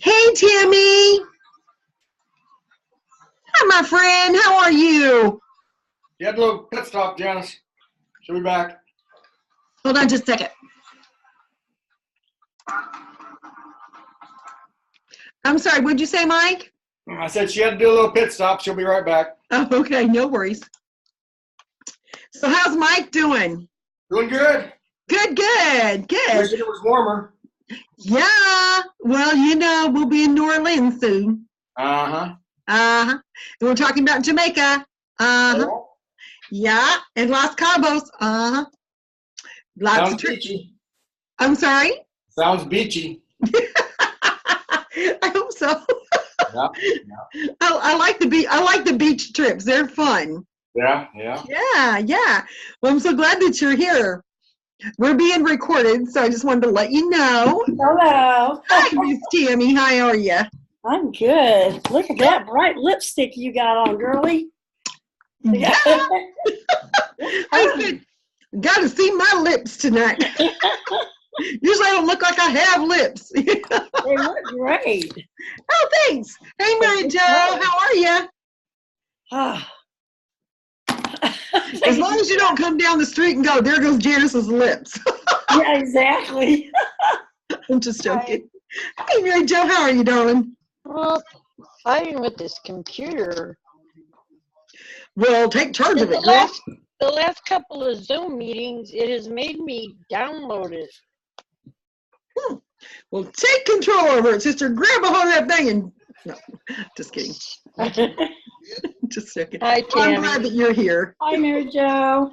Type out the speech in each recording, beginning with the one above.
Hey, Tammy. Hi, my friend. How are you? You had a little pit stop, Janice. She'll be back. Hold on just a second. I'm sorry, what'd you say, Mike? I said she had to do a little pit stop. She'll be right back. Oh, okay, no worries. So how's Mike doing? Doing good. Good, good, good. Wish it was warmer. Yeah, well, we'll be in New Orleans soon. Uh-huh. Uh-huh. And we're talking about Jamaica. Uh-huh. Oh, Yeah, and Los Cabos. Uh-huh. Lots sounds of trips. beachy. I'm sorry? Sounds beachy. I hope so. Yeah, I like the beach trips. They're fun. yeah. Yeah. Well, I'm so glad that you're here. We're being recorded, so I just wanted to let you know. Hello. Hi, Miss Tammy. How are you? I'm good. Look at that bright lipstick you got on, girlie. Yeah. I said, got to see my lips tonight. Usually I don't look like I have lips. They look great. Oh, thanks. Hey, Mary Jo, how are you? As long as you don't come down the street and go, there goes Janice's lips. Yeah, exactly. I'm just joking. Hey, Mary Jo, how are you, darling? Well, fighting with this computer. Well, take charge of it, The last couple of Zoom meetings, it has made me download it. Well, take control over it, sister. Grab a hold of that thing and... No, just kidding. Just joking. Hi, Tammy. I'm glad that you're here. Hi, Mary Jo.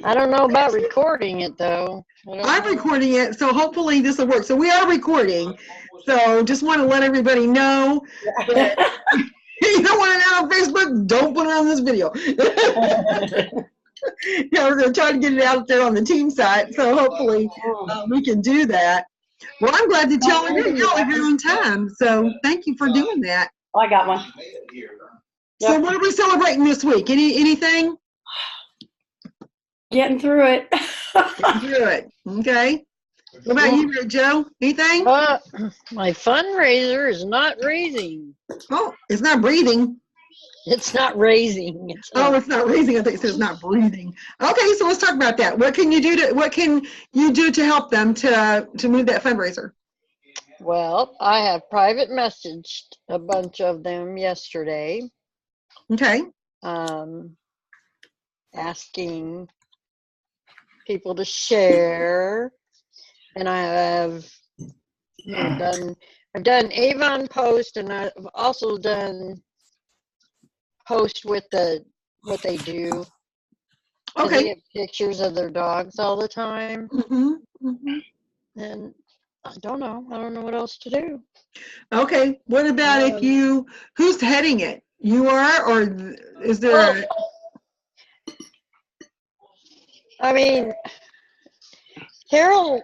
I don't know about recording it, though. I'm recording it, so hopefully this will work. So we are recording. So just want to let everybody know that you don't want it out on Facebook, don't put it on this video. Yeah, we're going to try to get it out there on the team site, so hopefully we can do that. Well, I'm glad that y'all are here. Y'all are here on time, so thank you for doing that. Oh, I got one. So what are we celebrating this week? Anything? Getting through it. Do it. Okay. What about you, Mary Jo? Anything? My fundraiser is not raising. Oh, it's not breathing. It's not raising. It's not raising. I think it says not breathing. Okay, so let's talk about that. What can you do to help them to move that fundraiser? Well, I have private messaged a bunch of them yesterday. Okay. Asking people to share, and I have I've done Avon post, and I've also done post with what they do. Okay. They have pictures of their dogs all the time. And I don't know what else to do. Okay. What about who's heading it? You are, or is there? I mean, Carol,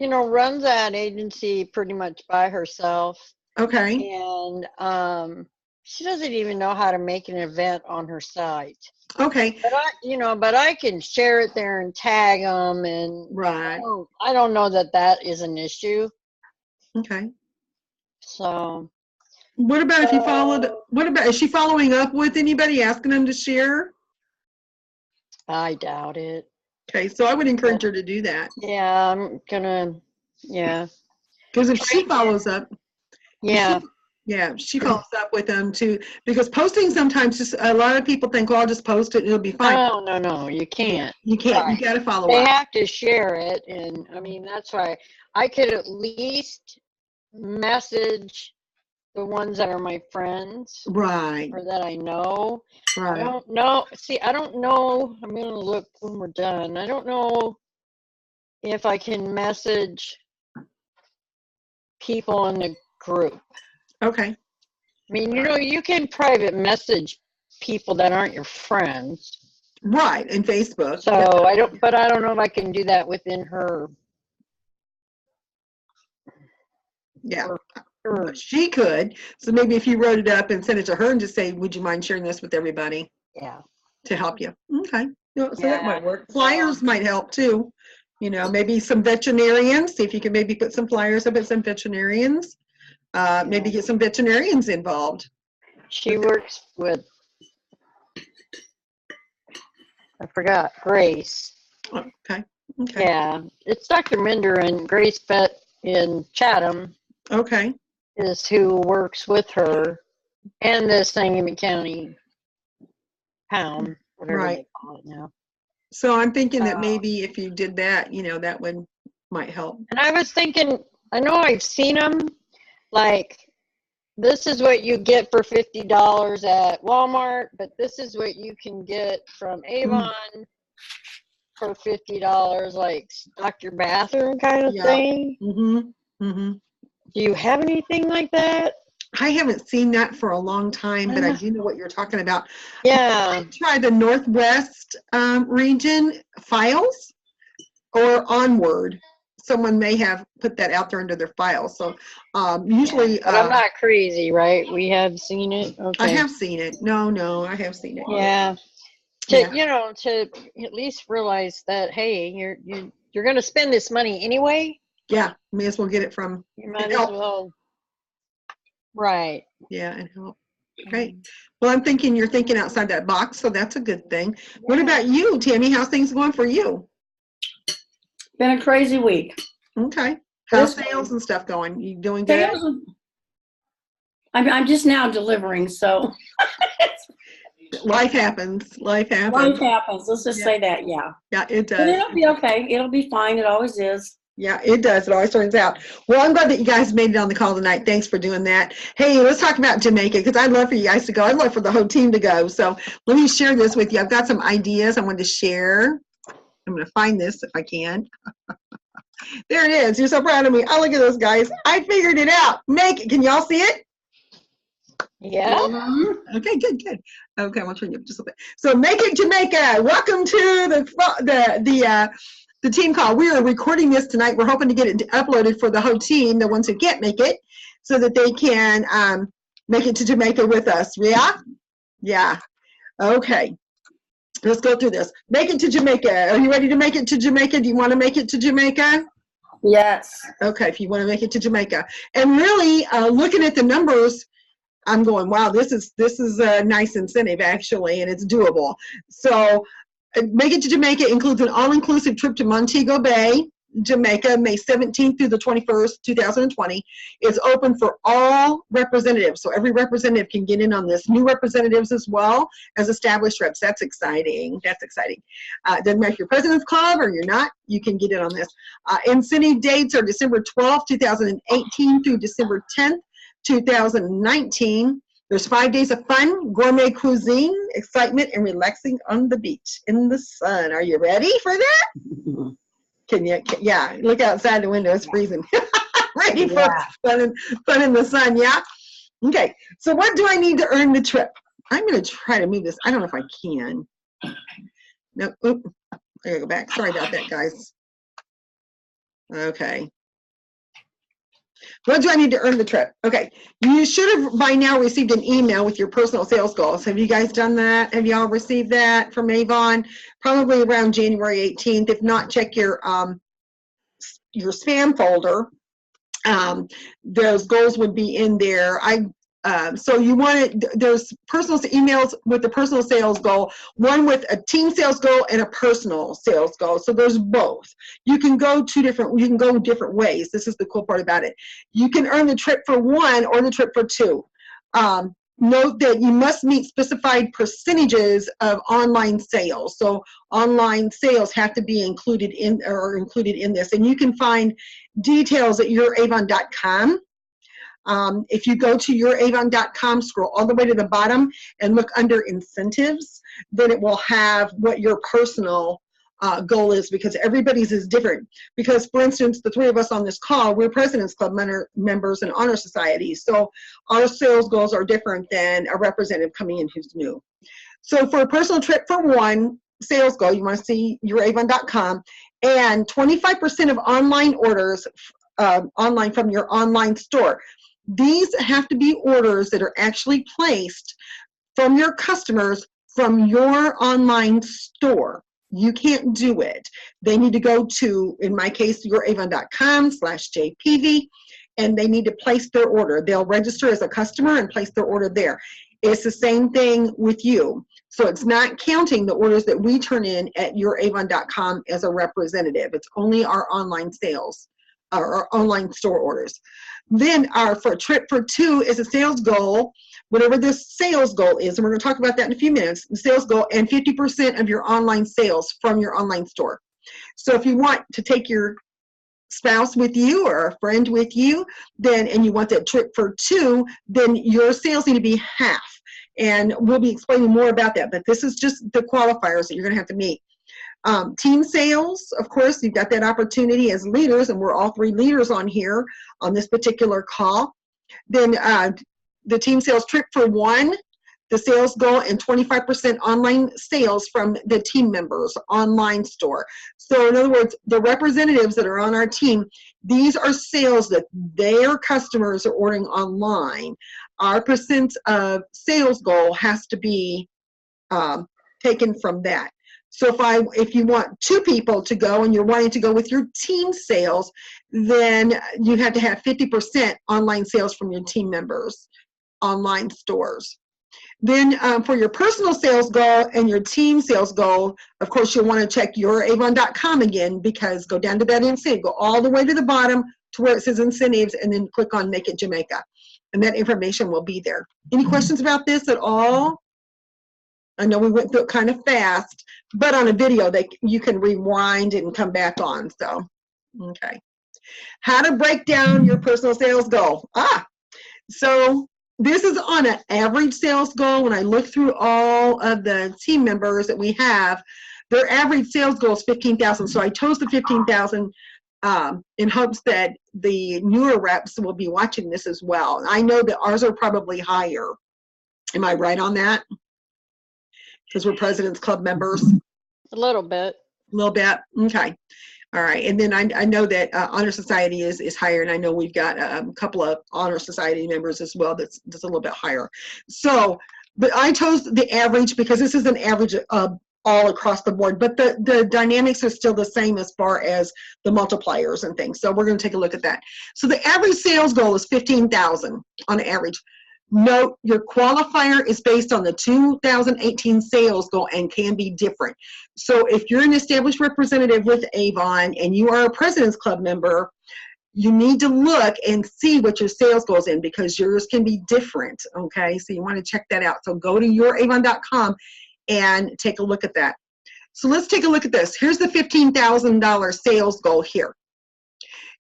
runs that agency pretty much by herself. Okay. And she doesn't even know how to make an event on her site. Okay. But I can share it there and tag them, and right. I don't know that is an issue. Okay. So. What about if you followed? What about, is she following up with anybody asking them to share? I doubt it. Okay, so I would encourage her to do that. Yeah, I'm gonna. Yeah. Because if she follows up. Yeah. She follows up with them too. Because posting sometimes, just a lot of people think, well, I'll just post it and it'll be fine. No, you can't. You can't. Right. You got to follow up. They have to share it, and I mean that's why I could at least message the ones that are my friends, right, or that I know. Right. I don't know. See, I don't know. I'm gonna look when we're done. I don't know if I can message people in the group. Okay. I mean, you can private message people that aren't your friends. Right, in Facebook. So I don't know if I can do that within her. Yeah. She could. So maybe if you wrote it up and sent it to her and just say, would you mind sharing this with everybody? Yeah. To help you. Okay. So that might work. Flyers might help too. Maybe some veterinarians. See if you can maybe put some flyers up at some veterinarians. Maybe get some veterinarians involved. She works with, I forgot, Grace. Okay. Okay. Yeah, it's Dr. Minder and Grace Vet in Chatham Okay. is who works with her and the Sangamon County Pound, whatever Right. they call it now. So I'm thinking that maybe if you did that, that might help. And I was thinking, I know I've seen them, like, this is what you get for $50 at Walmart, but this is what you can get from Avon for $50, like stock your bathroom kind of thing. Mm-hmm. Mm-hmm. Do you have anything like that? I haven't seen that for a long time, but I do know what you're talking about. Yeah. Try the Northwest region files or Onward. Someone may have put that out there under their files. So usually. Yeah, but I'm not crazy, right? We have seen it. Okay. I have seen it. No, I have seen it. Yeah. To at least realize that, hey, you're going to spend this money anyway. Yeah, may as well get it from. You might as well. Right. Yeah, and help. Great. Well, I'm thinking you're thinking outside that box, so that's a good thing. Yeah. What about you, Tammy? How's things going for you? Been a crazy week. Okay. How's sales and stuff going? You doing good? I'm just now delivering, so. Life happens. Life happens. Life happens. Let's just say that, yeah. Yeah, it does. But it'll be okay. It'll be fine. It always is. Yeah, it does. It always turns out. Well, I'm glad that you guys made it on the call tonight. Thanks for doing that. Hey, let's talk about Jamaica, because I'd love for you guys to go. I'd love for the whole team to go. So let me share this with you. I've got some ideas I wanted to share. I'm going to find this if I can. There it is. You're so proud of me. Oh, look at those guys. I figured it out. Make it. Can y'all see it? Yeah. Okay, good. Okay, I'll turn you up just a bit. So Make It Jamaica. Welcome to the team call. We are recording this tonight. We're hoping to get it uploaded for the whole team, the ones who can't make it, so that they can make it to Jamaica with us. Yeah? Yeah. Okay. Let's go through this. Make it to Jamaica. Are you ready to make it to Jamaica? Do you want to make it to Jamaica? Yes. Okay, if you want to make it to Jamaica. And really, looking at the numbers, I'm going, wow, this is a nice incentive, actually, and it's doable. So Make It to Jamaica includes an all-inclusive trip to Montego Bay, Jamaica, May 17th through the 21st, 2020. It's open for all representatives, so every representative can get in on this. New representatives as well as established reps. That's exciting. That's exciting. Doesn't matter if you're President's Club or you're not, you can get in on this. Incentive dates are December 12th, 2018 through December 10th, 2019. There's 5 days of fun, gourmet cuisine, excitement, and relaxing on the beach in the sun. Are you ready for that? Can you? Yeah, look outside the window. It's freezing. Ready for fun in the sun, yeah? Okay, so what do I need to earn the trip? I'm going to try to move this. I don't know if I can. No, oop, I got to go back. Sorry about that, guys. Okay. What do I need to earn the trip? Okay, you should have by now received an email with your personal sales goals. Have you guys done that? Have y'all received that from Avon? Probably around January 18th. If not, check your spam folder. Those goals would be in there. So you want to, there's personal emails with the personal sales goal, one with a team sales goal and a personal sales goal. So there's both. You can go different ways. This is the cool part about it. You can earn the trip for one or the trip for two. Note that you must meet specified percentages of online sales. So online sales have to be included in this. And you can find details at youravon.com. If you go to youravon.com, scroll all the way to the bottom and look under incentives, then it will have what your personal goal is, because everybody's is different. Because, for instance, the three of us on this call, we're President's Club members and honor societies. So our sales goals are different than a representative coming in who's new. So for a personal trip for one sales goal, you want to see youravon.com, and 25% of online orders online from your online store. These have to be orders that are actually placed from your customers from your online store. You can't do it. They need to go to, in my case, youravon.com/JPV, and they need to place their order. They'll register as a customer and place their order there. It's the same thing with you. So it's not counting the orders that we turn in at youravon.com as a representative. It's only our online sales, our online store orders. Then our trip for two is a sales goal, whatever the sales goal is, and we're going to talk about that in a few minutes, the sales goal, and 50% of your online sales from your online store. So if you want to take your spouse with you or a friend with you, then, and you want that trip for two, then your sales need to be half. And we'll be explaining more about that, but this is just the qualifiers that you're going to have to meet. Team sales, of course, you've got that opportunity as leaders, and we're all three leaders on here on this particular call. Then the team sales trip for one, the sales goal, and 25% online sales from the team members online store. So in other words, the representatives that are on our team, these are sales that their customers are ordering online. Our percent of sales goal has to be taken from that. So if you want two people to go and you're wanting to go with your team sales, then you have to have 50% online sales from your team members online stores. Then for your personal sales goal and your team sales goal, of course, you'll want to check youravon.com again, because go down to that incentive, go all the way to the bottom to where it says incentives, and then click on Make It Jamaica. And that information will be there. Any questions about this at all? I know we went through it kind of fast, but on a video, you can rewind and come back on. So, okay. How to break down your personal sales goal. So this is on an average sales goal. When I look through all of the team members that we have, their average sales goal is 15,000. So I chose the 15,000 in hopes that the newer reps will be watching this as well. I know that ours are probably higher. Am I right on that? Because we're President's Club members. A little bit. A little bit. Okay. All right. And then I know that Honor Society is higher, and I know we've got a couple of Honor Society members as well that's a little bit higher. So, but I chose the average because this is an average of all across the board, but the dynamics are still the same as far as the multipliers and things. So we're going to take a look at that. So the average sales goal is 15,000 on average. Note your qualifier is based on the 2018 sales goal and can be different. So if you're an established representative with Avon and you are a President's Club member, you need to look and see what your sales goal is in, because yours can be different, okay? So you want to check that out. So go to youravon.com and take a look at that. So let's take a look at this. Here's the $15,000 sales goal here.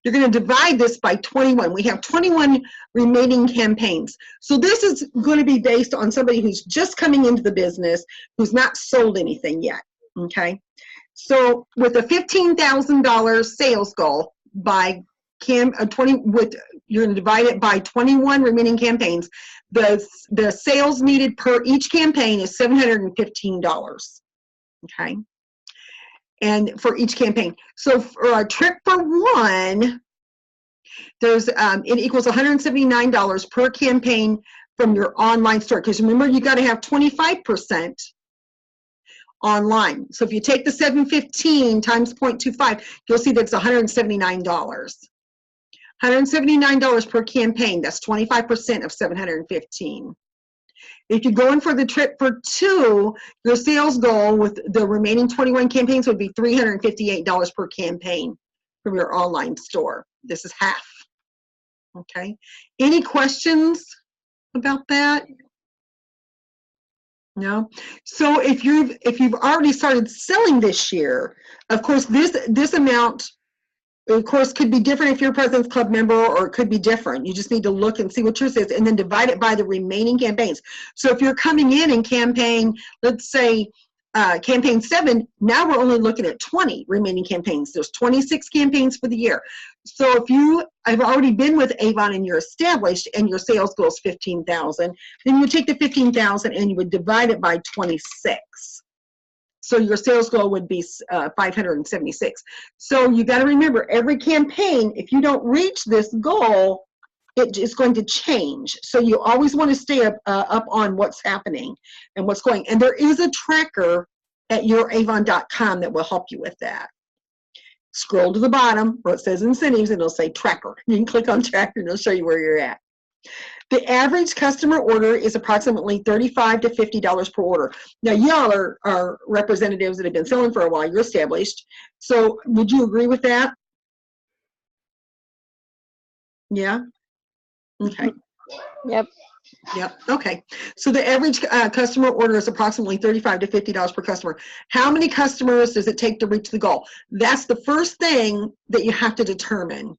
You're going to divide this by 21. We have 21 remaining campaigns. So this is going to be based on somebody who's just coming into the business, who's not sold anything yet, okay? So with a $15,000 sales goal by you're going to divide it by 21 remaining campaigns. The sales needed per each campaign is $715, okay? And for each campaign. So for a trip for one, there's it equals $179 per campaign from your online store. Because remember, you got to have 25% online. So if you take the 715 times 0.25, you'll see that's $179. $179 per campaign. That's 25% of 715. If you're going for the trip for two, your sales goal with the remaining 21 campaigns would be $358 per campaign from your online store. This is half. Okay. Any questions about that? No. So if you've already started selling this year, of course this amount, of course, could be different if you're a President's Club member, or it could be different. You just need to look and see what yours is, and then divide it by the remaining campaigns. So if you're coming in campaign, let's say campaign 7, now we're only looking at 20 remaining campaigns. There's 26 campaigns for the year. So if you have already been with Avon and you're established and your sales goal is 15,000, then you would take the 15,000 and you would divide it by 26. So your sales goal would be 576. So you got to remember, every campaign, if you don't reach this goal, it is going to change. So you always want to stay up on what's happening and what's going. And there is a tracker at youravon.com that will help you with that. scroll to the bottom where it says incentives, and it'll say tracker. You can click on tracker, and it'll show you where you're at. The average customer order is approximately $35 to $50 per order. Now, y'all are representatives that have been selling for a while. You're established. So would you agree with that? Yeah? Okay. Yep. Yep. Okay. So the average customer order is approximately $35 to $50 per customer. How many customers does it take to reach the goal? That's the first thing that you have to determine.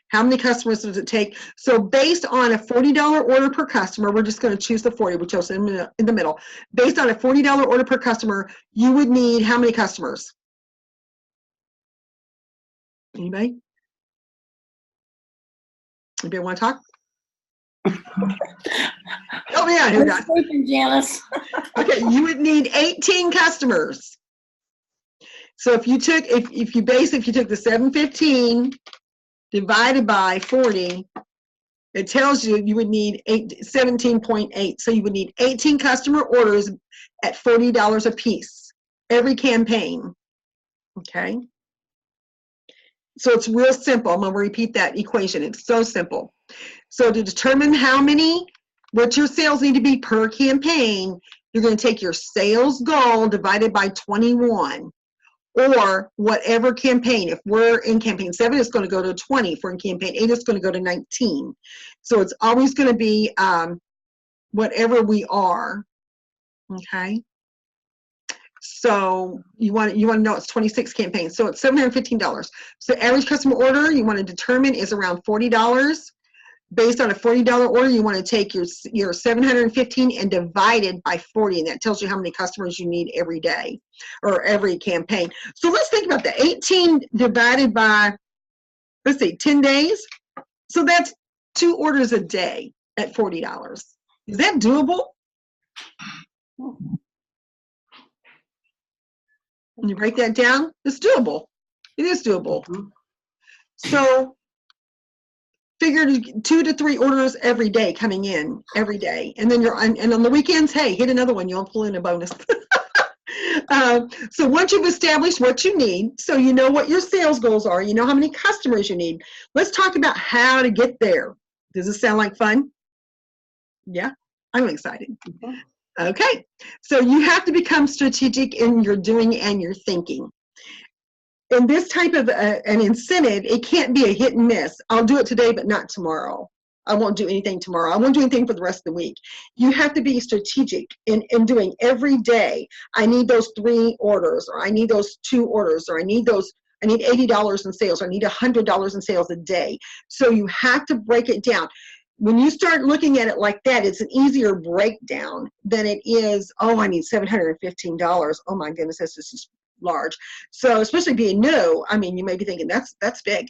How many customers does it take? So based on a $40 order per customer, we're just going to choose the 40, which is in the middle. Based on a $40 order per customer, you would need how many customers? Anybody? Anybody want to talk? Oh yeah, here we go. Sleeping, Janice. Okay, you would need 18 customers. So if you took if you took the 715 divided by 40, it tells you you would need 17.8. So you would need 18 customer orders at $40 a piece every campaign. Okay. So it's real simple. I'm going to repeat that equation. It's so simple. So to determine what your sales need to be per campaign, you're going to take your sales goal divided by 21, or whatever campaign. If we're in campaign 7, it's going to go to 20. If we're in campaign 8, it's going to go to 19. So it's always going to be whatever we are. Okay. So you want to know it's 26 campaigns. So it's $715. So average customer order you want to determine is around $40. Based on a $40 order, you want to take your 715 and divide it by 40, and that tells you how many customers you need every day or every campaign. So let's think about that. 18 divided by, let's see, 10 days. So that's 2 orders a day at $40. Is that doable? When you break that down, it's doable. It is doable. So figure 2 to 3 orders every day coming in every day, and then and on the weekends, hey, hit another one. You'll pull in a bonus. So once you've established what you need, so you know what your sales goals are, you know how many customers you need. Let's talk about how to get there. Does this sound like fun? Yeah, I'm excited. Okay, so you have to become strategic in your doing and your thinking. In this type of an incentive, it can't be a hit and miss. I'll do it today, but not tomorrow. I won't do anything tomorrow. I won't do anything for the rest of the week. You have to be strategic in doing every day. I need those 3 orders, or I need those 2 orders, or I need $80 in sales, or I need $100 in sales a day. So you have to break it down. When you start looking at it like that, it's an easier breakdown than it is, oh, I need $715. Oh my goodness, this is large. So especially being new, I mean, you may be thinking that's big.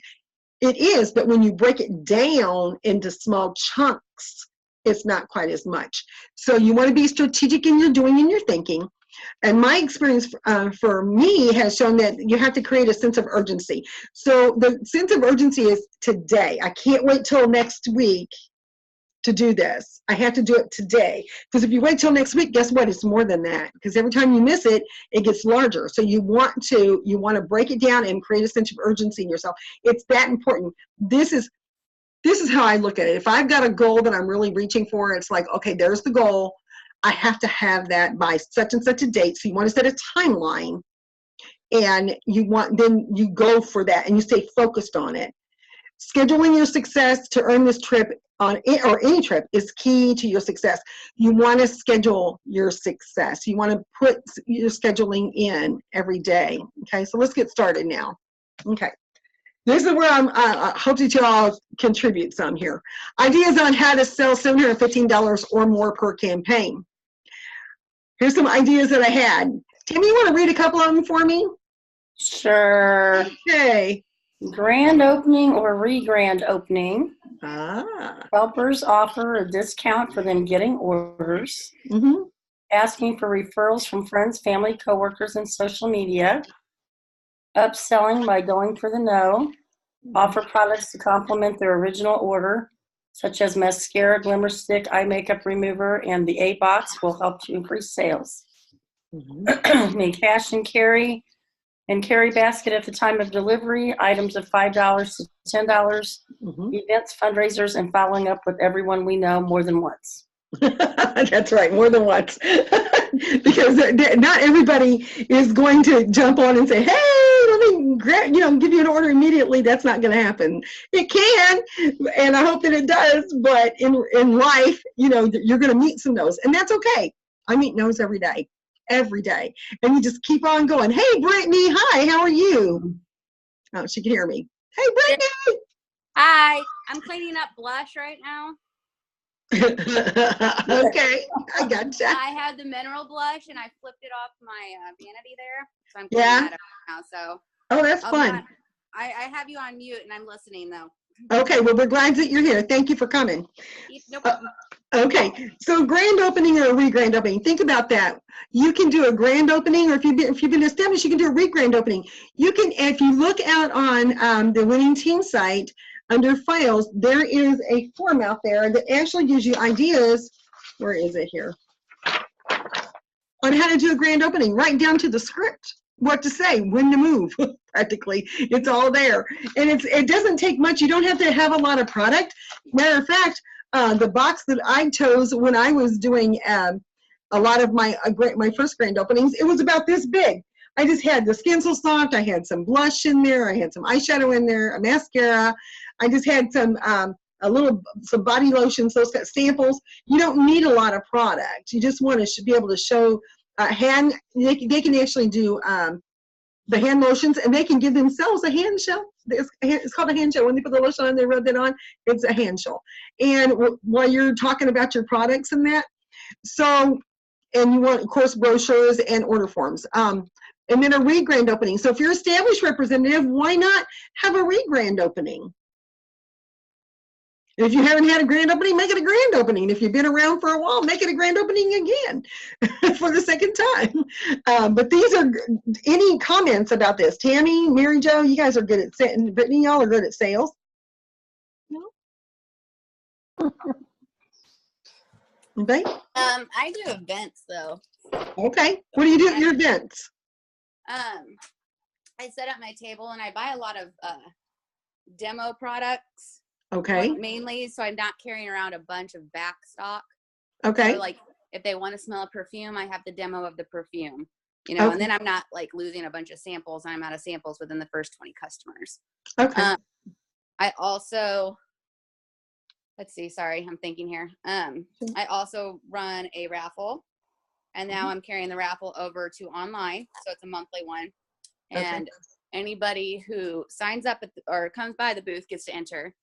It is, but when you break it down into small chunks, it's not quite as much. So you want to be strategic in your doing and your thinking. And my experience for me has shown that you have to create a sense of urgency. So the sense of urgency is today. I can't wait till next week to do this. I have to do it today. Because if you wait till next week, guess what? It's more than that. Because every time you miss it, it gets larger. So you want to break it down and create a sense of urgency in yourself. It's that important. This is how I look at it. If I've got a goal that I'm really reaching for, it's like, okay, there's the goal. I have to have that by such and such a date. So you want to set a timeline, and then you go for that and you stay focused on it. Scheduling your success to earn this trip or any trip is key to your success. You want to schedule your success. You want to put your scheduling in every day. Okay, so let's get started now. Okay, this is where I hope that you all contribute some here. Ideas on how to sell $715 or more per campaign. Here's some ideas that I had. Tammy, you want to read a couple of them for me? Sure. Okay. Grand opening or re-grand opening. Ah. Helpers offer a discount for them getting orders. Mm-hmm. Asking for referrals from friends, family, coworkers, and social media. Upselling by going for the no. Offer products to complement their original order, such as mascara, glimmer stick, eye makeup remover, and the A-Box will help to increase sales. Mm-hmm. Cash and carry. and carry basket at the time of delivery, items of $5 to $10, events, fundraisers, and following up with everyone we know more than once. That's right, more than once. Because not everybody is going to jump on and say, hey, let me give you an order immediately. That's not going to happen. It can, and I hope that it does, but in life, you're going to meet some no's, and that's okay. I meet no's every day. And you just keep on going. Hey, Brittany, hi, how are you? Oh, she can hear me. Hey, Brittany. Hi, I'm cleaning up blush right now. Okay, I gotcha. I had the mineral blush and I flipped it off my vanity there, so I'm cleaning that up now. So that's fun. I have you on mute and I'm listening though. Okay, well, we're glad that you're here. Thank you for coming. No problem. Okay, so grand opening or a re-grand opening. Think about that. You can do a grand opening, or if you've been established, you can do a re-grand opening. You can, if you look out on the winning team site, under files, there is a form out there that actually gives you ideas. Where is it here? On how to do a grand opening, right down to the script, what to say, when to move, practically. It's all there. And it doesn't take much. You don't have to have a lot of product. Matter of fact, the box that I chose when I was doing a lot of my first grand openings, it was about this big. I just had the Stencil Soft, I had some blush in there, I had some eyeshadow in there, a mascara. I just had some body lotions, those kind of samples. You don't need a lot of product. You just want to be able to show hand. They can actually do the hand lotions, and they can give themselves a hand shell. It's called a hand shell. When they put the lotion on, they rub that on. It's a hand shell. And while you're talking about your products and that, so, and you want, of course, brochures and order forms. And then a re-grand opening. So if you're established representative, why not have a re-grand opening? If you haven't had a grand opening, make it a grand opening. If you've been around for a while, make it a grand opening again for the second time. But these are, any comments about this? Tammy, Mary Jo, you guys are good at sales. Brittany, y'all are good at sales. No? Okay. I do events though. Okay. What do you do at your events? I set up my table and I buy a lot of demo products. Okay. Mainly, so I'm not carrying around a bunch of back stock. Okay. So, like, if they want to smell a perfume, I have the demo of the perfume, and then I'm not, like, losing a bunch of samples. I'm out of samples within the first 20 customers. Okay. I also, let's see, sorry, I'm thinking here. I also run a raffle, and now I'm carrying the raffle over to online, so it's a monthly one. And anybody who signs up or comes by the booth gets to enter.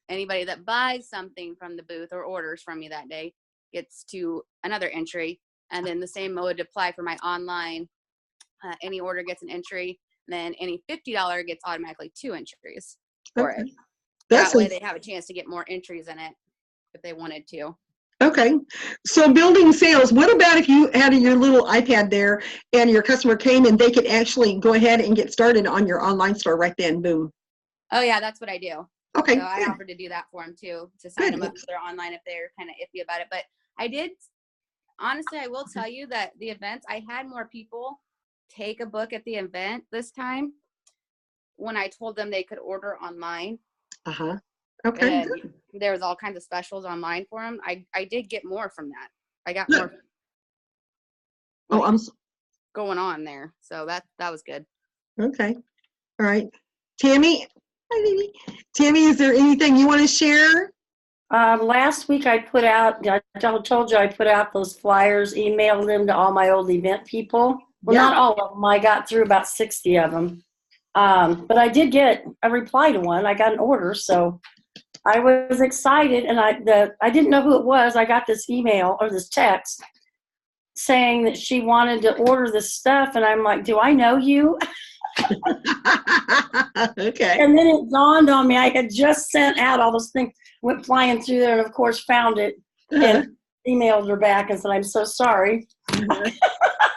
Anybody that buys something from the booth or orders from me that day gets to another entry. And then the same would apply for my online. Any order gets an entry. And then any $50 gets automatically 2 entries for it. That way they have a chance to get more entries in it if they wanted to. Okay. So building sales, what about if you had your little iPad there and your customer came and they could actually go ahead and get started on your online store right then? Boom. Oh, yeah, that's what I do. Okay. So I offered to do that for them too, to sign them up for their online if they're kind of iffy about it. But I did, honestly, I will tell you that the events, I had more people take a book at the event this time when I told them they could order online. Uh-huh. Okay. And there was all kinds of specials online for them. I did get more from that. I got more going on there. So that was good. Okay. All right. Tammy, Tammy, is there anything you want to share? Last week I put out, I told you I put out those flyers, emailed them to all my old event people. Well, not all of them. I got through about 60 of them. But I did get a reply to one. I got an order, so I was excited, and I didn't know who it was. I got this email or this text saying that she wanted to order this stuff, and I'm like, do I know you? Okay. And then it dawned on me, I had just sent out all those things, went flying through there, and of course found it and emailed her back and said, I'm so sorry. I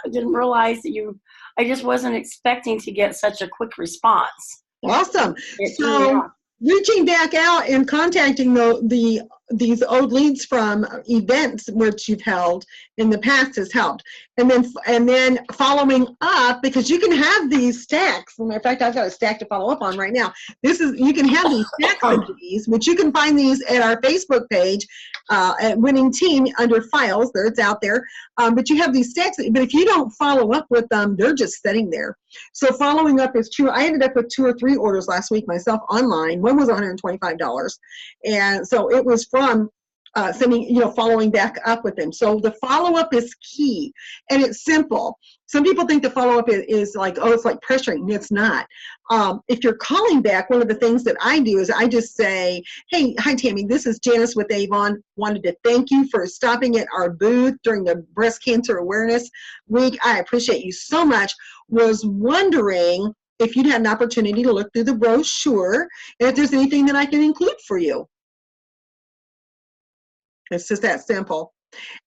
didn't realize that I just wasn't expecting to get such a quick response. Awesome. So reaching back out and contacting the these old leads from events which you've held in the past has helped. And then following up, because you can have these stacks. As a matter of fact, I've got a stack to follow up on right now. You can have these stacks of these, which you can find these at our Facebook page at Winning Team under files. There, it's out there. But you have these stacks, but if you don't follow up with them, they're just sitting there. So following up is true. I ended up with 2 or 3 orders last week myself online. One was $125. And so it was from sending, following back up with them. So the follow-up is key, and it's simple. Some people think the follow-up is like, oh, it's like pressuring. It's not. If you're calling back, one of the things that I do is I just say, hey, hi, Tammy, this is Janice with Avon. Wanted to thank you for stopping at our booth during the Breast Cancer Awareness Week. I appreciate you so much. Was wondering if you'd had an opportunity to look through the brochure and if there's anything that I can include for you. It's just that simple.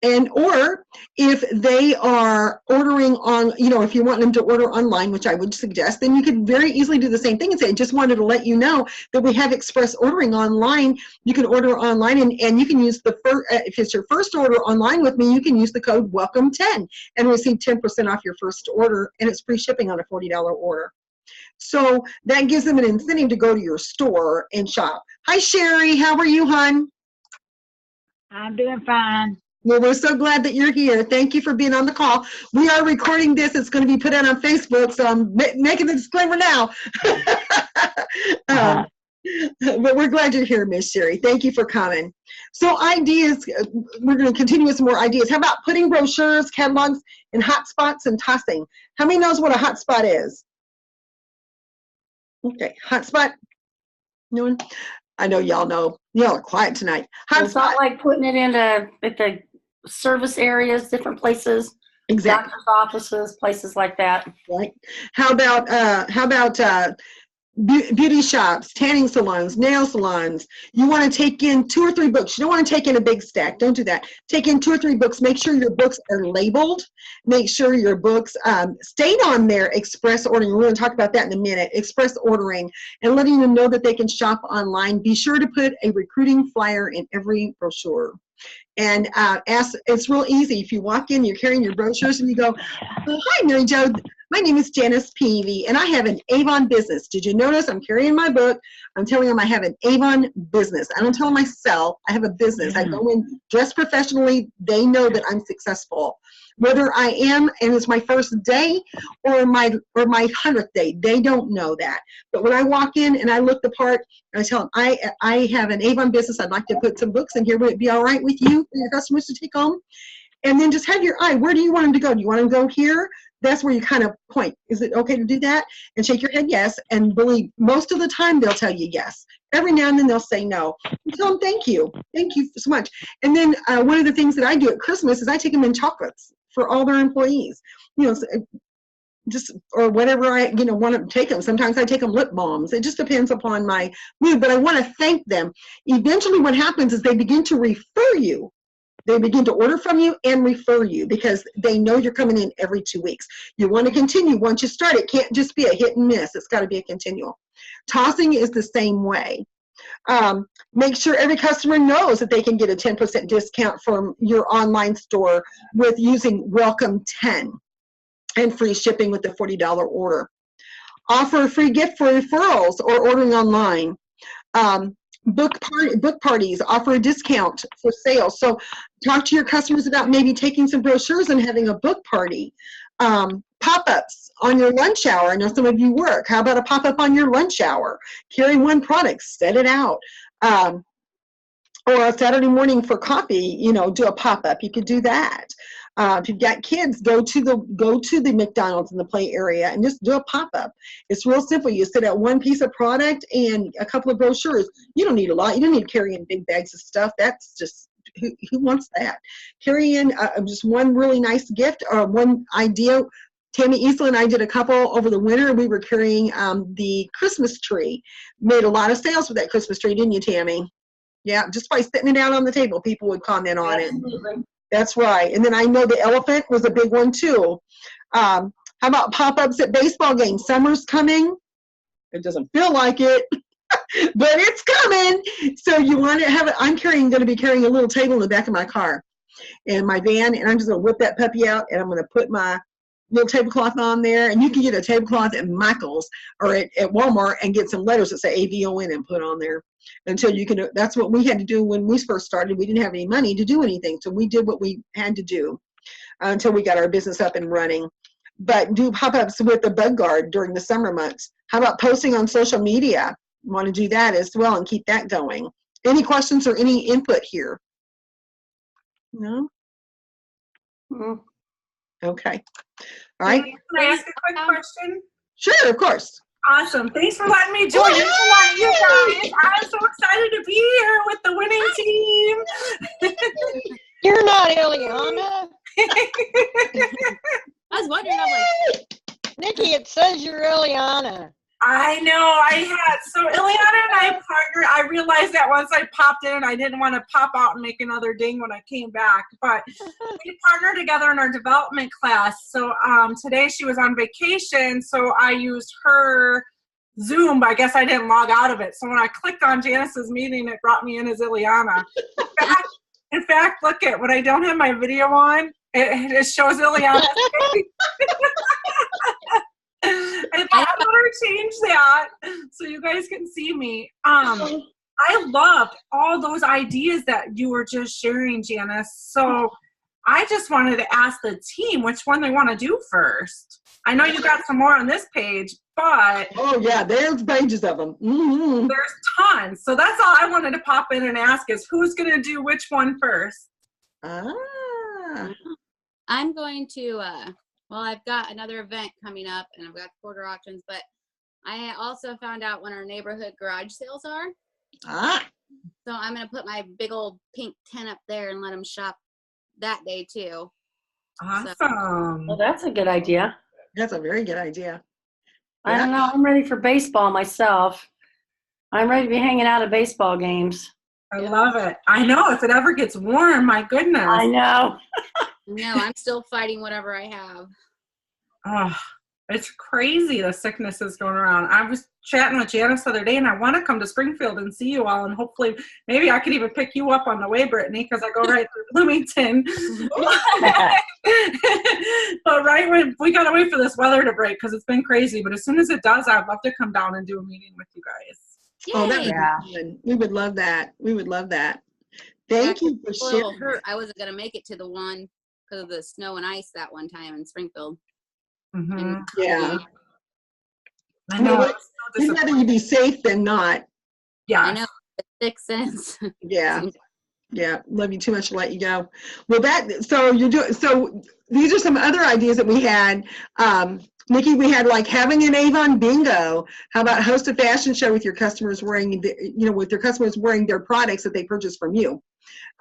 And or if they are ordering on, if you want them to order online, which I would suggest, then you could very easily do the same thing and say, I just wanted to let you know that we have express ordering online. You can order online, and you can use if it's your first order online with me, you can use the code WELCOME10 and receive 10% off your first order, and it's free shipping on a $40 order. So that gives them an incentive to go to your store and shop. Hi, Sherry. How are you, hon? I'm doing fine. Well, we're so glad that you're here. Thank you for being on the call. We are recording this. It's going to be put out on Facebook, so I'm making the disclaimer now. But we're glad you're here, Miss Sherry. Thank you for coming. So ideas, we're going to continue with some more ideas. How about putting brochures, catalogs, in hotspots and tossing? How many knows what a hotspot is? Okay, hotspot. No one? I know y'all know. Y'all are quiet tonight. It's not like putting it into at the service areas, different places, Exactly. doctor's offices, places like that. Right. How about beauty shops, tanning salons, nail salons? You want to take in 2 or 3 books. You don't want to take in a big stack. Don't do that. Take in 2 or 3 books. Make sure your books are labeled. Make sure your books state on there express ordering. We're going to talk about that in a minute. Express ordering and letting them know that they can shop online. Be sure to put a recruiting flyer in every brochure. And it's real easy. If you walk in, you're carrying your brochures, and you go, oh, hi, Mary Jo. My name is Janice Peavy, and I have an Avon business. Did you notice I'm carrying my book? I'm telling them I have an Avon business. I don't tell them I sell. I have a business. I go in dressed professionally. They know that I'm successful. Whether I am, and it's my first day or my 100th day, they don't know that. But when I walk in and I look the part, I tell them I have an Avon business. I'd like to put some books in here. Would it be all right with you for your customers to take home? And then just have your eye. Where do you want them to go? Do you want them to go here? That's where you kind of point. Is it okay to do that? And shake your head yes. And believe most of the time they'll tell you yes. Every now and then they'll say no. And tell them thank you. Thank you so much. And then one of the things that I do at Christmas is I take them in chocolates for all their employees. Just or whatever I want to take them. Sometimes I take them lip balms. It just depends upon my mood. But I want to thank them. Eventually what happens is they begin to refer you. They begin to order from you and refer you because they know you're coming in every 2 weeks. You want to continue once you start. It can't just be a hit and miss. It's got to be a continual. Tossing is the same way. Make sure every customer knows that they can get a 10% discount from your online store with using Welcome 10 and free shipping with the $40 order. Offer a free gift for referrals or ordering online. Book parties offer a discount for sales. So talk to your customers about maybe taking some brochures and having a book party. Pop-ups on your lunch hour. I know some of you work. How about a pop-up on your lunch hour? Carry one product, set it out. Or a Saturday morning for coffee, do a pop-up. You could do that. If you've got kids, go to the McDonald's in the play area and just do a pop-up. It's real simple. You set out one piece of product and a couple of brochures. You don't need a lot. You don't need to carry in big bags of stuff. That's just, who wants that? Carry in just one really nice gift or one idea. Tammy Eastland and I did a couple over the winter. We were carrying the Christmas tree. Made a lot of sales with that Christmas tree, didn't you, Tammy? Yeah, just by sitting it out on the table, people would comment on it. That's right. And then I know the elephant was a big one too. How about pop-ups at baseball games? Summer's coming. It doesn't feel like it. but it's coming. So you want to have it. I'm going to be carrying a little table in the back of my car and my van, and I'm just going to whip that puppy out, and I'm going to put my little tablecloth on there. And you can get a tablecloth at Michael's or at Walmart and get some letters that say AVON and put on there until you can. That's what we had to do when we first started. We didn't have any money to do anything, so we did what we had to do until we got our business up and running. But do pop-ups with the bug guard during the summer months. How about posting on social media? You want to do that as well and keep that going. Any questions or any input here? No? Mm. Okay. All right. Can I ask a quick question? Sure, of course. Awesome. Thanks for letting me join in tonight, you guys. I'm so excited to be here with the winning team. You're not Eliana. I was wondering, I'm like, Nikki, it says you're Eliana. I know. So Ileana and I partnered. I realized that once I popped in, I didn't want to pop out and make another ding when I came back. But we partnered together in our development class. So today she was on vacation, so I used her Zoom, but I guess I didn't log out of it. So when I clicked on Janice's meeting, it brought me in as Ileana. In fact, look at when I don't have my video on, it shows Ileana. I thought I better change that so you guys can see me. I loved all those ideas that you were just sharing, Janice. So I just wanted to ask the team which one they want to do first. I know you got some more on this page, but Oh, yeah, there's pages of them. Mm-hmm. there's tons. So that's all I wanted to pop in and ask is who's going to do which one first? Ah. I'm going to, well, I've got another event coming up and I've got quarter auctions, but I also found out when our neighborhood garage sales are. Ah. So I'm going to put my big old pink tent up there and let them shop that day too. Awesome. Well, that's a good idea. That's a very good idea. I don't know. I'm ready for baseball myself. I'm ready to be hanging out at baseball games. I love it. I know if it ever gets warm, my goodness. I know. No, I'm still fighting whatever I have. Oh, it's crazy the sickness is going around. I was chatting with Janice the other day, and I want to come to Springfield and see you all, and hopefully maybe I could even pick you up on the way, Brittany, because I go right through Bloomington. But right when we got to wait for this weather to break because it's been crazy, but as soon as it does, I'd love to come down and do a meeting with you guys. Oh, that would Yeah. be good. We would love that. We would love that. Thank you for A little sharing. hurt. I wasn't going to make it to the one because of the snow and ice that one time in Springfield. Mm-hmm. Yeah. I know. Well, it's so We'd rather you be safe than not. yeah. I know. It's 6 cents. Yeah. Yeah. Love you too much to let you go. Well, so these are some other ideas that we had. Nikki, we had like having an Avon bingo. How about host a fashion show with your customers wearing, with your customers wearing their products that they purchase from you.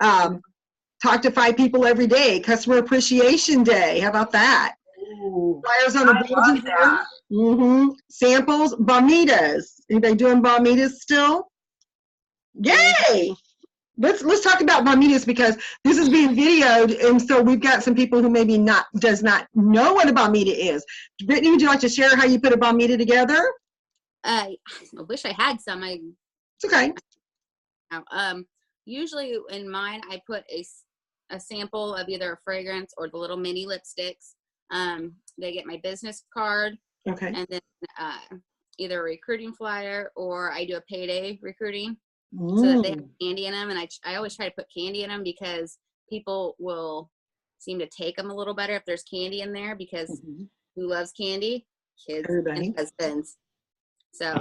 Talk to 5 people every day. Customer Appreciation Day. How about that? Ooh, Flyers on a I love that. Mm-hmm. Samples. Balmitas. Anybody doing Balmitas still? Yay! Let's talk about Balmitas because this is being videoed, and so we've got some people who maybe does not know what a Balmita is. Brittany, would you like to share how you put a Balmita together? I wish I had some. It's okay. Usually in mine, I put a sample of either a fragrance or the little mini lipsticks. They get my business card, Okay. and then either a recruiting flyer or I do a payday recruiting so that they have candy in them. And I always try to put candy in them because people will seem to take them a little better if there's candy in there because who loves candy? Kids Everybody. and husbands. So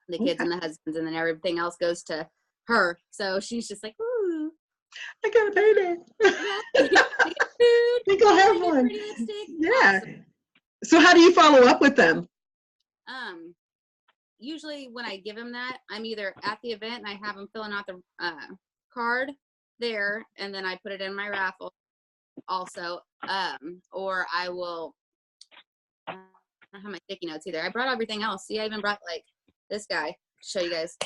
the kids and the husbands, and then everything else goes to her. So she's just like, ooh. I got a payday. I think I'll have one. Yeah. So how do you follow up with them? Usually when I give them that, I'm either at the event and I have them filling out the card there, and then I put it in my raffle also, or I will, I don't have my sticky notes either. I brought everything else. See, I even brought like this guy to show you guys.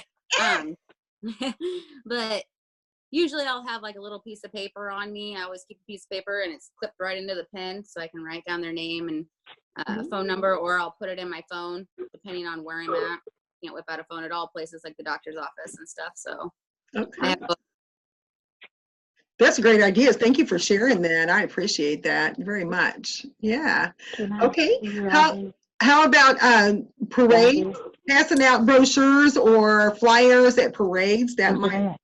But usually I'll have like a little piece of paper on me. I always keep a piece of paper and it's clipped right into the pen so I can write down their name and phone number, or I'll put it in my phone depending on where I'm at. can't whip out a phone at all, places like the doctor's office and stuff. So I Okay. have both. That's great ideas. Thank you for sharing that. I appreciate that very much. Yeah. Can I Okay. see your How ID? how about parades, passing out brochures or flyers at parades? That Look at might that.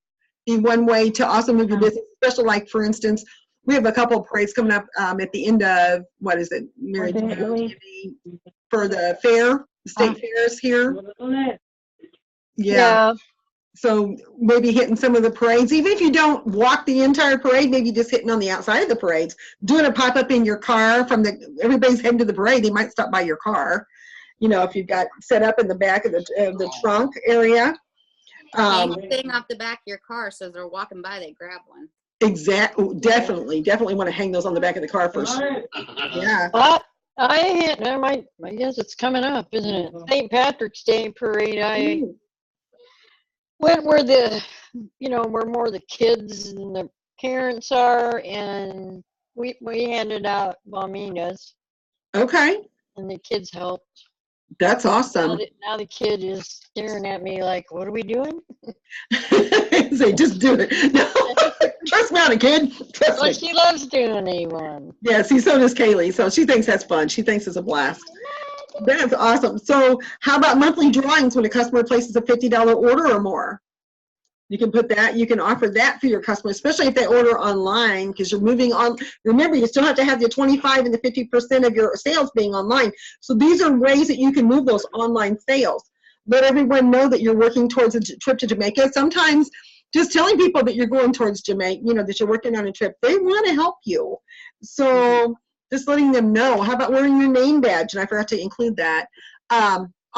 be one way to also move your business, especially like, for instance, we have a couple of parades coming up at the end of, what is it, Mary Look at Jo, Louis. Tammy, for the fair, state fairs here. Look at that. Yeah. So maybe hitting some of the parades, even if you don't walk the entire parade, maybe just hitting on the outside of the parades, doing a pop-up in your car everybody's heading to the parade, they might stop by your car. You know, if you've got set up in the back of the trunk area. Hang a thing off the back of your car so as they're walking by, they grab one. Exactly. Definitely want to hang those on the back of the car for sure. Yeah. Well, I guess it's coming up, isn't it? St. Patrick's Day parade. I went where where more the kids and the parents are, and we handed out bombingas, Okay. and the kids helped. That's awesome. Now the kid is staring at me like, "What are we doing?" Say, just do it. No. Trust me on it, kid. Trust Well, me. she loves doing Avon. Yeah, see, so does Kaylee. So she thinks that's fun. She thinks it's a blast. That's awesome. So how about monthly drawings when a customer places a $50 order or more? You can put that, you can offer that for your customer, especially if they order online, because you're moving on. Remember, you still have to have the 25 and the 50% of your sales being online. So these are ways that you can move those online sales. Let everyone know that you're working towards a trip to Jamaica. Sometimes just telling people that you're going towards Jamaica, that you're working on a trip, they want to help you. So just letting them know. How about wearing your name badge? And I forgot to include that.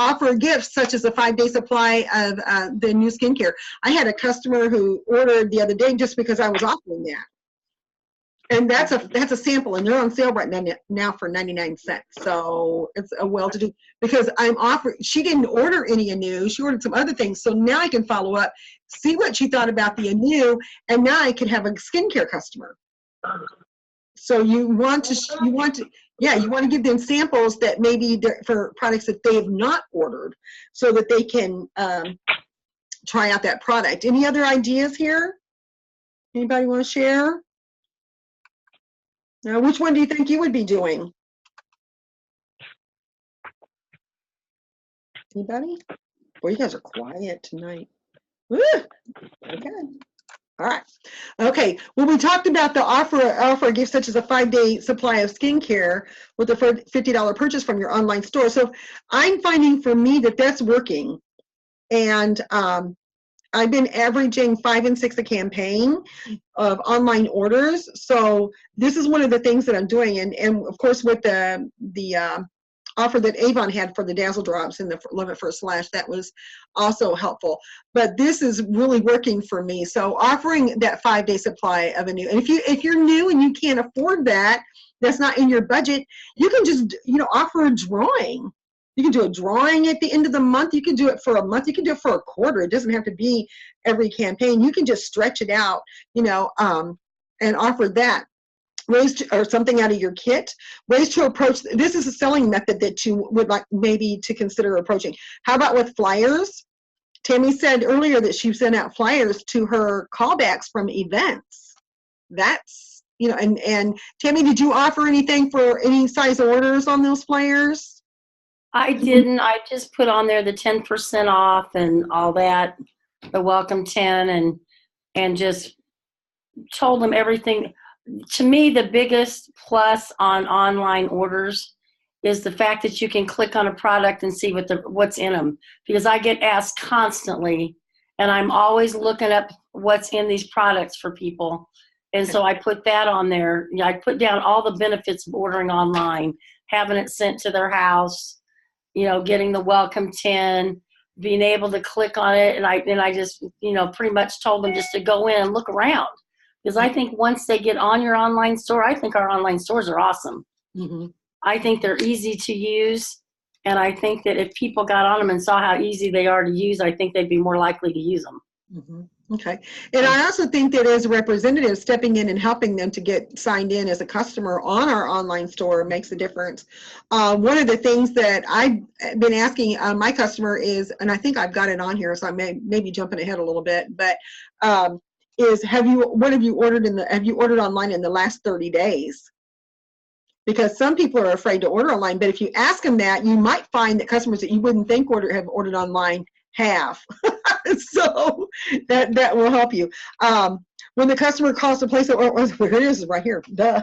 Offer gifts such as a 5-day supply of the new skincare. I had a customer who ordered the other day just because I was offering that. And that's a sample, and they're on sale right now for 99 cents. So it's a well-to-do, because I'm offering, she didn't order any anew, she ordered some other things. So now I can follow up, see what she thought about the anew, and now I can have a skincare customer. So you want to give them samples that maybe for products that they have not ordered, so that they can try out that product. Any other ideas here? Anybody want to share? Now, which one do you think you would be doing? Anybody? Boy, you guys are quiet tonight. Woo! Okay. All right. Okay. Well, we talked about the offer gifts such as a 5-day supply of skincare with a $50 purchase from your online store. So I'm finding for me that that's working. And I've been averaging 5 and 6 a campaign of online orders. So this is one of the things that I'm doing. And of course, with the offer that Avon had for the Dazzle Drops and the Love It First Slash, that was also helpful. But this is really working for me. So offering that 5-day supply of a new, and if you're new and you can't afford that, that's not in your budget, you can just offer a drawing. You can do a drawing at the end of the month. You can do it for a month. You can do it for a quarter. It doesn't have to be every campaign. You can just stretch it out, and offer that. Ways or something out of your kit. Ways to approach. This is a selling method that you would like maybe to consider approaching. How about with flyers? Tammy said earlier that she sent out flyers to her callbacks from events. That's, and Tammy, did you offer anything for any size orders on those flyers? I didn't. I just put on there the 10% off and all that, the welcome 10, and just told them everything. To me, the biggest plus on online orders is the fact that you can click on a product and see what's in them. Because I get asked constantly, and I'm always looking up what's in these products for people. And so I put that on there. I put down all the benefits of ordering online, having it sent to their house, getting the welcome 10, being able to click on it. And I just, pretty much told them just to go in and look around. Because I think once they get on your online store, I think our online stores are awesome. Mm-hmm. I think they're easy to use. And I think that if people got on them and saw how easy they are to use, I think they'd be more likely to use them. Mm-hmm. Okay. And I also think that as a representative, stepping in and helping them to get signed in as a customer on our online store makes a difference. One of the things that I've been asking my customer is, and I think I've got it on here, so I may be jumping ahead a little bit, but is have you ordered online in the last 30 days? Because some people are afraid to order online, but if you ask them that, you might find that customers that you wouldn't think have ordered online have. So that will help you. When the customer calls to place an order, here it is right here, duh.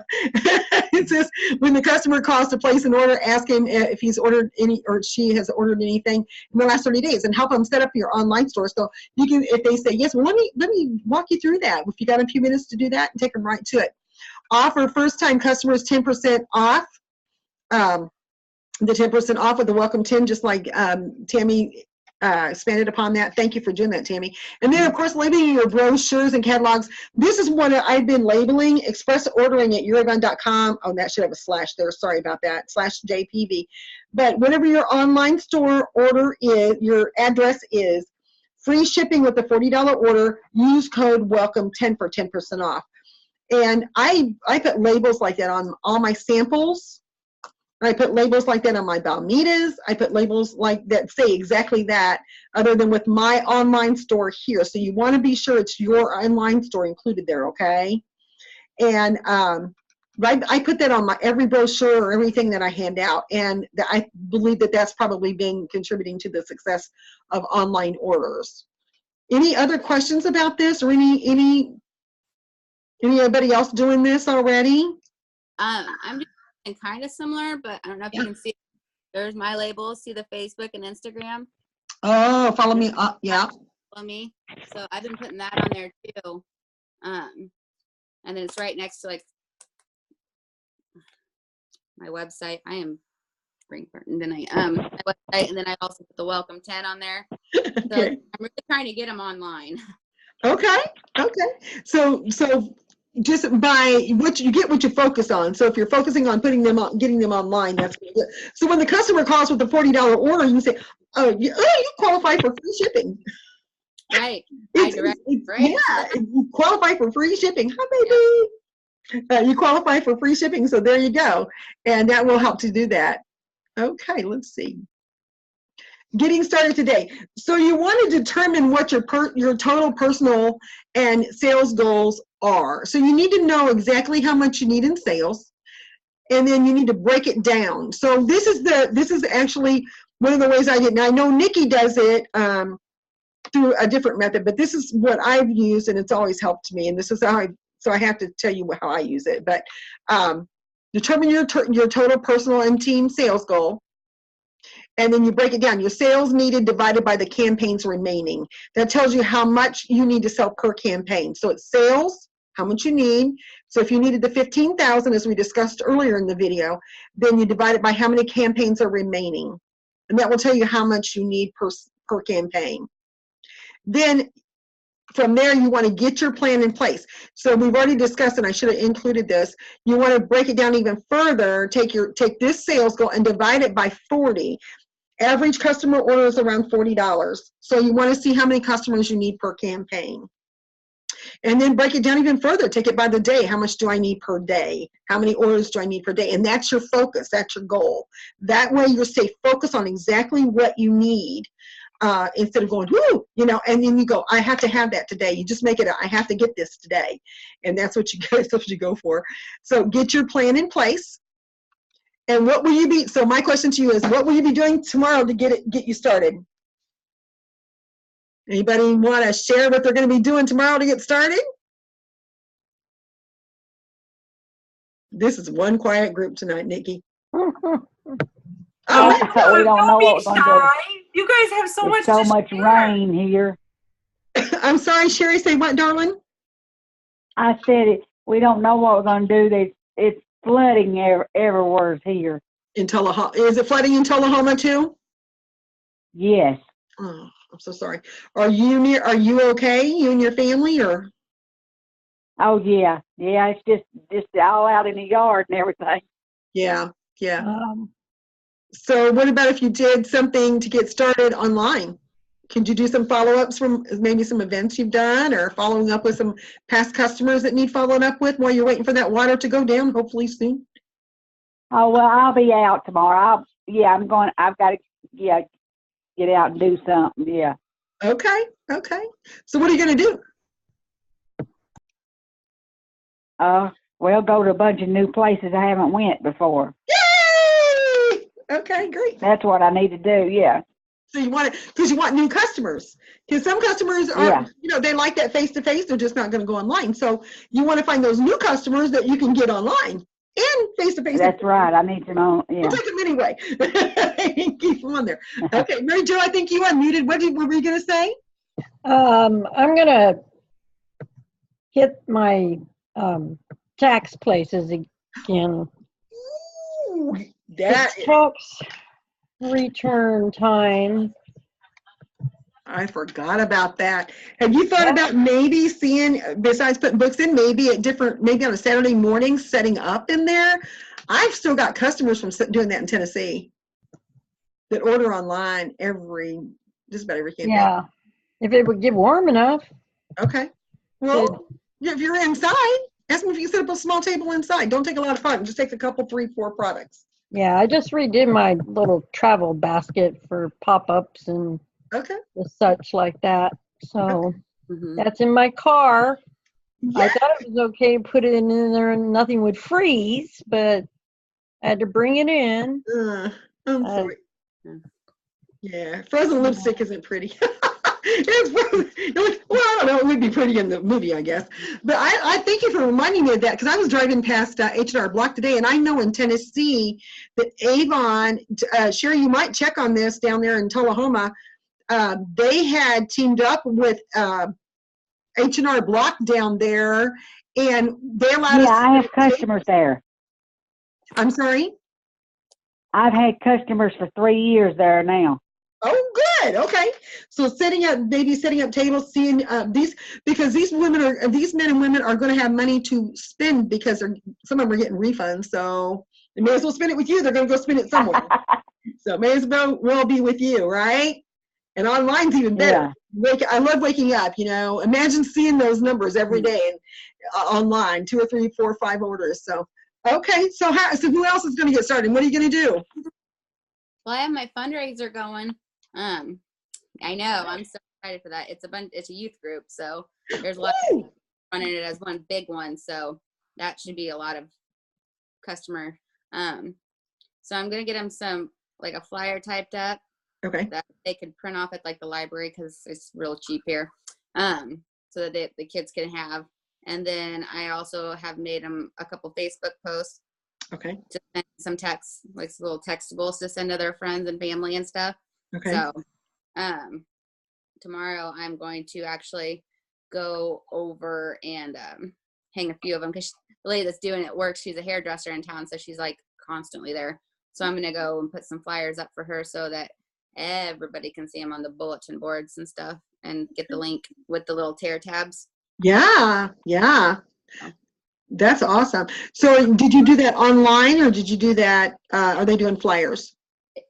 It says, when the customer calls to place an order, ask him if he's ordered any or she has ordered anything in the last 30 days and help them set up your online store. So you can, if they say yes, well, let me walk you through that. If you got a few minutes to do that, take them right to it. Offer first-time customers 10% off. The 10% off with the welcome 10, just like Tammy expanded upon that. Thank you for doing that, Tammy. And then, of course, labeling your brochures and catalogs. This is what I've been labeling. Express ordering at Eurogun.com. Oh, that should have a slash there. Sorry about that. /JPV. But whatever your online store order is, your address is, free shipping with the $40 order. Use code WELCOME10 for 10% off. And I put labels like that on all my samples. I put labels like that on my Balmitas. I put labels like that say exactly that, other than with my online store here. So you want to be sure it's your online store included there, okay? And I put that on every brochure or everything that I hand out, and I believe that that's probably been contributing to the success of online orders. Any other questions about this, or anybody else doing this already? I'm doing kind of similar, but I don't know if you can see. There's my labels. See the Facebook and Instagram. Oh, follow me up. Yeah. Follow me. So I've been putting that on there too. And then it's right next to like my website. I am brain farting tonight. My website, and then I also put the Welcome 10 on there. So Okay. I'm really trying to get them online. Okay. So just by what you focus on. So if you're focusing on putting them on, getting them online, that's good. So when the customer calls with a $40 order, you say, "Oh, you qualify for free shipping." Right. I direct right. Yeah, you qualify for free shipping. Hi, baby. You qualify for free shipping, so there you go, and that will help to do that. Okay, let's see. Getting started today. So you want to determine what your total personal and sales goals are. So you need to know exactly how much you need in sales, and then you need to break it down. So this is actually one of the ways I did. Now I know Nikki does it through a different method, but this is what I've used, and it's always helped me. And this is how I have to tell you how I use it. But determine your total personal and team sales goal. And then you break it down. Your sales needed divided by the campaigns remaining. That tells you how much you need to sell per campaign. So it's sales, how much you need. So if you needed the 15,000, as we discussed earlier in the video, then you divide it by how many campaigns are remaining. And that will tell you how much you need per campaign. Then from there, you want to get your plan in place. So we've already discussed, and I should have included this, you want to break it down even further, take this sales goal and divide it by 40. Average customer order is around $40. So you want to see how many customers you need per campaign. And then break it down even further. Take it by the day. How much do I need per day? How many orders do I need per day? And that's your focus. That's your goal. That way you'll stay focused on exactly what you need instead of going, whoo, and then you go, I have to have that today. You just make it, I have to get this today. And that's what you go for. So get your plan in place. And what will you be, so my question to you is, what will you be doing tomorrow to get you started? Anybody want to share what they're going to be doing tomorrow to get started? This is one quiet group tonight, Nikki. We don't know what we're going to do. You guys have so much so much rain here. I'm sorry, Sherry, say what, darling? I said it. We don't know what we're going to do. It's flooding everywhere here. In Tullahoma. Is it flooding in Tullahoma too? Yes. Oh, I'm so sorry. Are you okay? You and your family, or? Oh yeah. Yeah, it's just all out in the yard and everything. Yeah. So what about if you did something to get started online? Could you do some follow-ups from maybe some events you've done, or following up with some past customers that need following up with while you're waiting for that water to go down, hopefully soon? Oh, well, I'll be out tomorrow. I've got to, get out and do something, yeah. Okay. So what are you going to do? Well, go to a bunch of new places I haven't went before. Yay! Okay, great. That's what I need to do, yeah. So you want it because you want new customers. Because some customers are, they like that face-to-face. They're just not going to go online. So you want to find those new customers that you can get online and face-to-face. That's right. I need to know, We'll take them anyway. Keep them on there. Okay, Mary Jo, I think you unmuted. What were you going to say? I'm going to hit my tax places again. Ooh, that It's tax return time. I forgot about that. Have you thought about maybe seeing, besides putting books in, maybe on a Saturday morning, setting up in there? I've still got customers from doing that in Tennessee that order online just about every campaign. Yeah, if it would get warm enough. Okay. Well, if you're inside, ask them if you can set up a small table inside. Don't take a lot of product. Just take a couple, 3, 4 products. Yeah, I just redid my little travel basket for pop-ups and such like that. So that's in my car. Yeah. I thought it was okay to put it in there and nothing would freeze, but I had to bring it in. I'm sorry. Yeah, frozen lipstick isn't pretty. It's frozen. Well, I don't know. It would be pretty in the movie, I guess. But I thank you for reminding me of that, because I was driving past H&R Block today, and I know in Tennessee that Avon, Sherry, you might check on this down there in Tullahoma. They had teamed up with H&R Block down there, and they allowed us. I have customers there. I'm sorry? I've had customers for 3 years there now. Oh, good. Okay. So setting up tables, seeing because these men and women are going to have money to spend, because some of them are getting refunds. So they may as well spend it with you. They're going to go spend it somewhere. So it may as well be with you, right? And online's even better. Yeah. I love waking up, imagine seeing those numbers every day and online, 2 or 3, 4, 5 orders. So, okay. So who else is going to get started? What are you going to do? Well, I have my fundraiser going. I know, I'm so excited for that. It's a youth group, so there's a lot of people running it as one big one, so that should be a lot of customer. So I'm gonna get them some, like, a flyer typed up that they could print off at, like, the library, because it's real cheap here, so that the kids can have. And then I also have made them a couple Facebook posts to send some text, like little textables to send to their friends and family and stuff. So tomorrow I'm going to actually go over and hang a few of them, because the lady that's doing it works. She's a hairdresser in town, so she's like constantly there. So I'm going to go and put some flyers up for her so that everybody can see them on the bulletin boards and stuff, and get the link with the little tear tabs. Yeah. That's awesome. So did you do that online, or did you do that, are they doing flyers?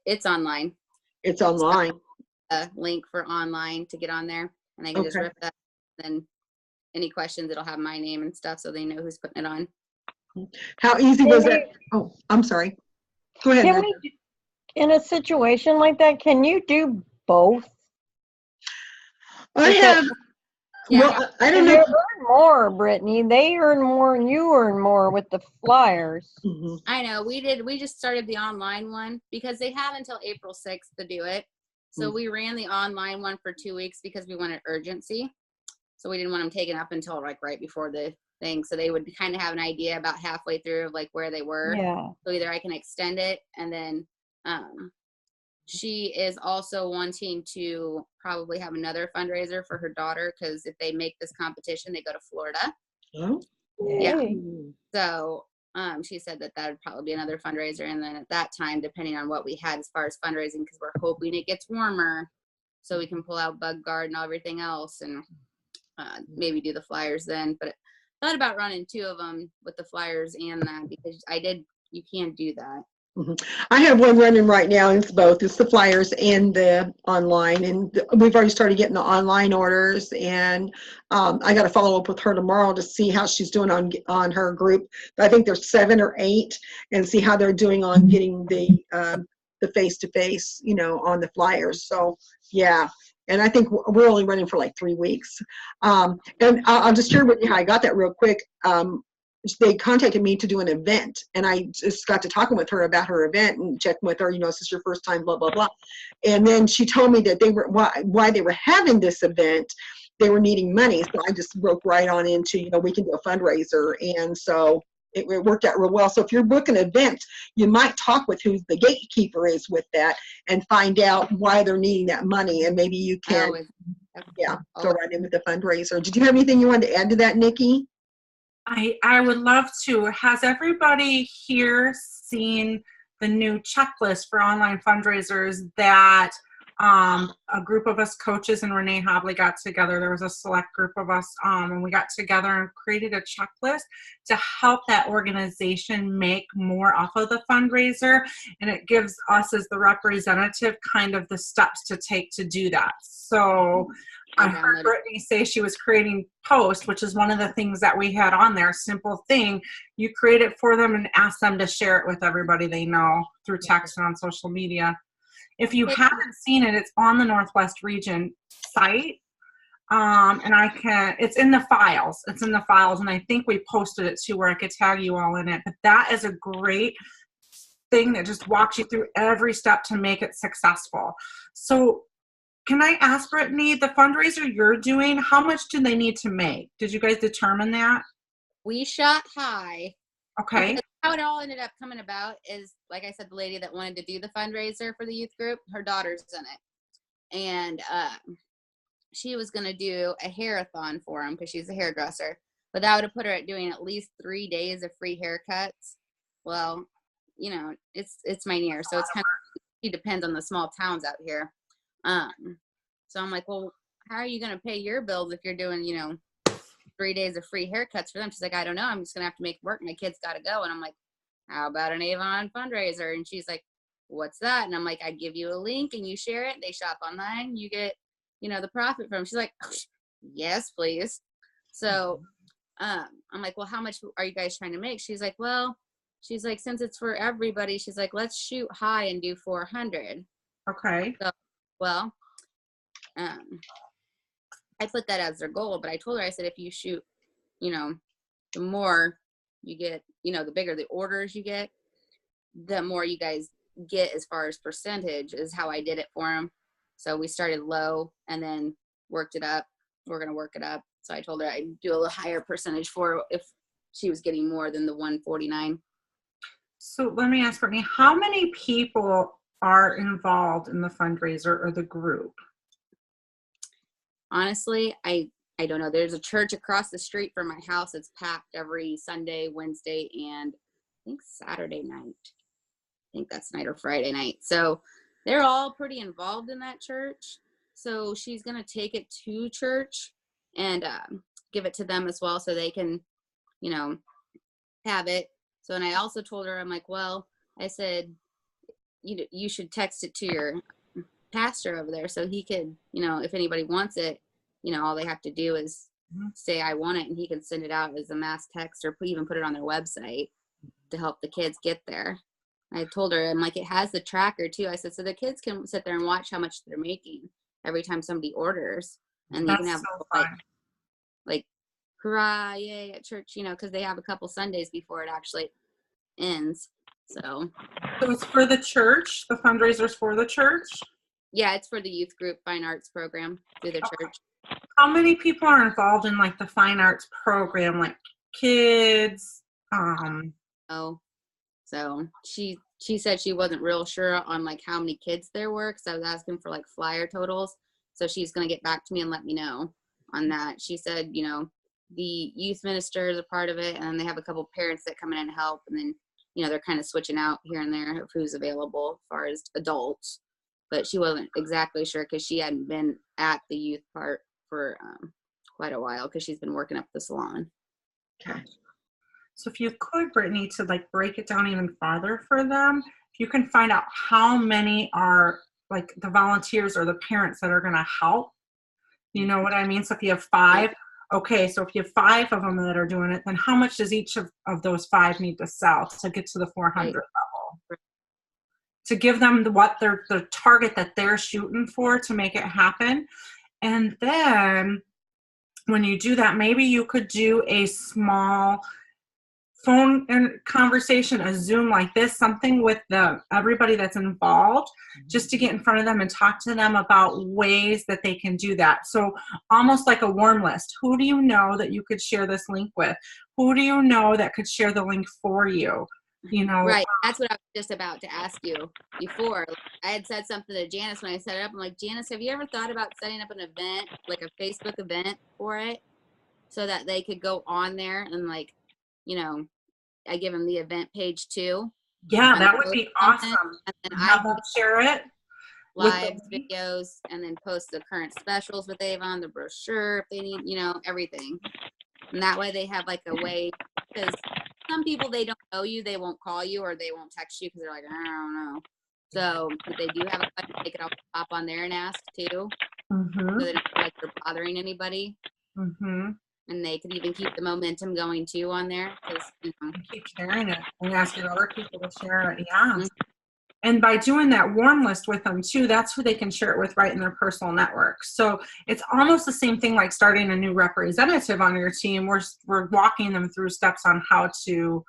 It's online. It's online. A link for online to get on there, and I can just rip that. Then any questions, it'll have my name and stuff, so they know who's putting it on. How easy was that? Oh, I'm sorry. Go ahead. In a situation like that, can you do both? I have. Well, I don't know. You earn more, Brittany. They earn more, and you earn more with the flyers. Mm-hmm. I know. We just started the online one because they have until April 6th to do it. So we ran the online one for 2 weeks because we wanted urgency. So we didn't want them taken up until like right before the thing. So they would kind of have an idea about halfway through of like where they were. Yeah. So either I can extend it, and then she is also wanting to probably have another fundraiser for her daughter, because if they make this competition, they go to Florida. Oh. Yeah. So she said that would probably be another fundraiser. And then at that time, depending on what we had as far as fundraising, because we're hoping it gets warmer so we can pull out Bug Guard and everything else, and maybe do the flyers then. But I thought about running 2 of them with the flyers and that, because you can't do that. I have one running right now, and it's both. It's the flyers and the online, and we've already started getting the online orders. And I got to follow up with her tomorrow to see how she's doing on her group. I think there's 7 or 8, and see how they're doing on getting the face-to-face, on the flyers. So yeah. And I think we're only running for like 3 weeks. And I'll just share with you how I got that real quick. They contacted me to do an event, and I just got to talking with her about her event and checking with her, is this your first time, blah, blah, blah. And then she told me that why they were having this event, they were needing money. So I just broke right on into, we can do a fundraiser. And so it worked out real well. So if you're booking an event, you might talk with who the gatekeeper is with that and find out why they're needing that money. And maybe you can, go right in with the fundraiser. Did you have anything you wanted to add to that, Nikki? I would love to. Has everybody here seen the new checklist for online fundraisers that a group of us coaches and Renee Hobley got together? There was a select group of us, and we got together and created a checklist to help that organization make more off of the fundraiser, and it gives us as the representative kind of the steps to take to do that. So I heard Brittany say she was creating posts, which is one of the things that we had on there. Simple thing. You create it for them and ask them to share it with everybody they know through text and on social media. If you haven't seen it, it's on the Northwest Region site. And it's in the files. It's in the files. And I think we posted it too, where I could tag you all in it. But that is a great thing that just walks you through every step to make it successful. So can I ask, Brittany, the fundraiser you're doing, how much do they need to make? Did you guys determine that? We shot high. Okay. Because how it all ended up coming about is, like I said, the lady that wanted to do the fundraiser for the youth group, her daughter's in it. And she was going to do a hair-a-thon for them because she's a hairdresser. But that would have put her at doing at least 3 days of free haircuts. Well, it's my near. So it's kind of, it depends on the small towns out here. So I'm like, well, how are you going to pay your bills if you're doing, 3 days of free haircuts for them? She's like, I don't know. I'm just going to have to make work. My kid's got to go. And I'm like, how about an Avon fundraiser? And she's like, what's that? And I'm like, I give you a link and you share it. They shop online. You get, the profit from it. She's like, yes, please. So, I'm like, well, how much are you guys trying to make? She's like, since it's for everybody, she's like, let's shoot high and do 400. Okay. So, well, I put that as their goal, but I told her, I said, if you shoot, the more you get, the bigger the orders you get, the more you guys get as far as percentage is how I did it for them. So we started low and then worked it up. We're going to work it up. So I told her I'd do a little higher percentage for her if she was getting more than the 149. So let me ask Brittany, how many people are involved in the fundraiser or the group? Honestly, I don't know. There's a church across the street from my house. It's packed every Sunday, Wednesday, and I think Saturday night. I think that's night or Friday night. So they're all pretty involved in that church. So she's going to take it to church and give it to them as well so they can, have it. So, and I also told her, I'm like, well, I said, you should text it to your pastor over there so he could, if anybody wants it, all they have to do is say I want it, and he can send it out as a mass text or even put it on their website to help the kids get there. I told her, I'm like, it has the tracker too. I said, so the kids can sit there and watch how much they're making every time somebody orders, and you can have so like hurrah, yay at church, because they have a couple Sundays before it actually ends. So it's for the church. The fundraiser's for the church. Yeah, it's for the youth group fine arts program through the church. How many people are involved in like the fine arts program, like kids? Oh, so she said she wasn't real sure on like how many kids there were, because I was asking for like flyer totals. So she's going to get back to me and let me know on that. She said, the youth minister is a part of it, and then they have a couple parents that come in and help, and then they're kind of switching out here and there of who's available as far as adults. But she wasn't exactly sure because she hadn't been at the youth part for quite a while because she's been working up the salon. Okay. So if you could, Brittany, to like break it down even farther for them, if you can find out how many are like the volunteers or the parents that are going to help, you know what I mean? So if you have 5, okay, so if you have 5 of them that are doing it, then how much does each of those 5 need to sell to get to the 400 level? To give them the target that they're shooting for to make it happen. And then when you do that, maybe you could do a small phone conversation, a Zoom like this, something with everybody that's involved, just to get in front of them and talk to them about ways that they can do that. So almost like a warm list. Who do you know that you could share this link with? Who do you know that could share the link for you? You know, right. That's what I was just about to ask you before. I had said something to Janice when I set it up. I'm like, Janice, have you ever thought about setting up an event, like a Facebook event for it, so that they could go on there and like, you know, I give them the event page too. Yeah, that would be awesome. And then have them share it. Lives, videos, and then post the current specials with Avon, the brochure if they need, you know, everything. And that way they have like a way, because some people, they don't know you, they won't call you or they won't text you because they're like, I don't know. So if they do have a question, they could also pop on there and ask too. So they don't feel like they're bothering anybody. And they could even keep the momentum going too on there. You know. Keep sharing it and asking other people to share it. Yeah. And by doing that warm list with them too, that's who they can share it with right in their personal network. So it's almost the same thing like starting a new representative on your team. We're walking them through steps on how to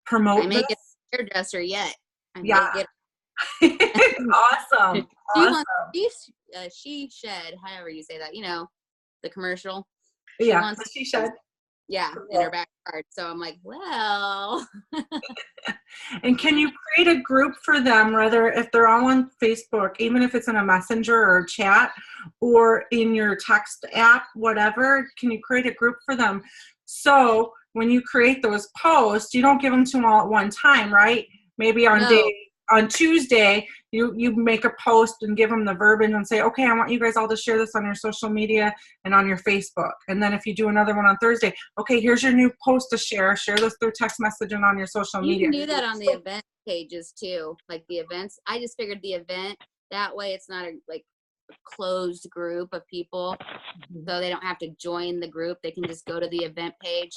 promote I may get a hairdresser yet. Awesome. She shed, however you say that, you know, the commercial. She shed. Yeah, in her backyard. So I'm like, well. And can you create a group for them, whether if they're all on Facebook, even if it's in a messenger or a chat or in your text app, whatever, can you create a group for them? So when you create those posts, you don't give them to them all at one time, right? Maybe on Tuesday, you make a post and give them the verbiage and say, okay, I want you guys all to share this on your social media and on your Facebook. And then if you do another one on Thursday, okay, here's your new post to share. Share this through text message and on your social media. You can do that on the event pages too, like the events. I just figured the event, that way it's not a closed group of people. So they don't have to join the group. They can just go to the event page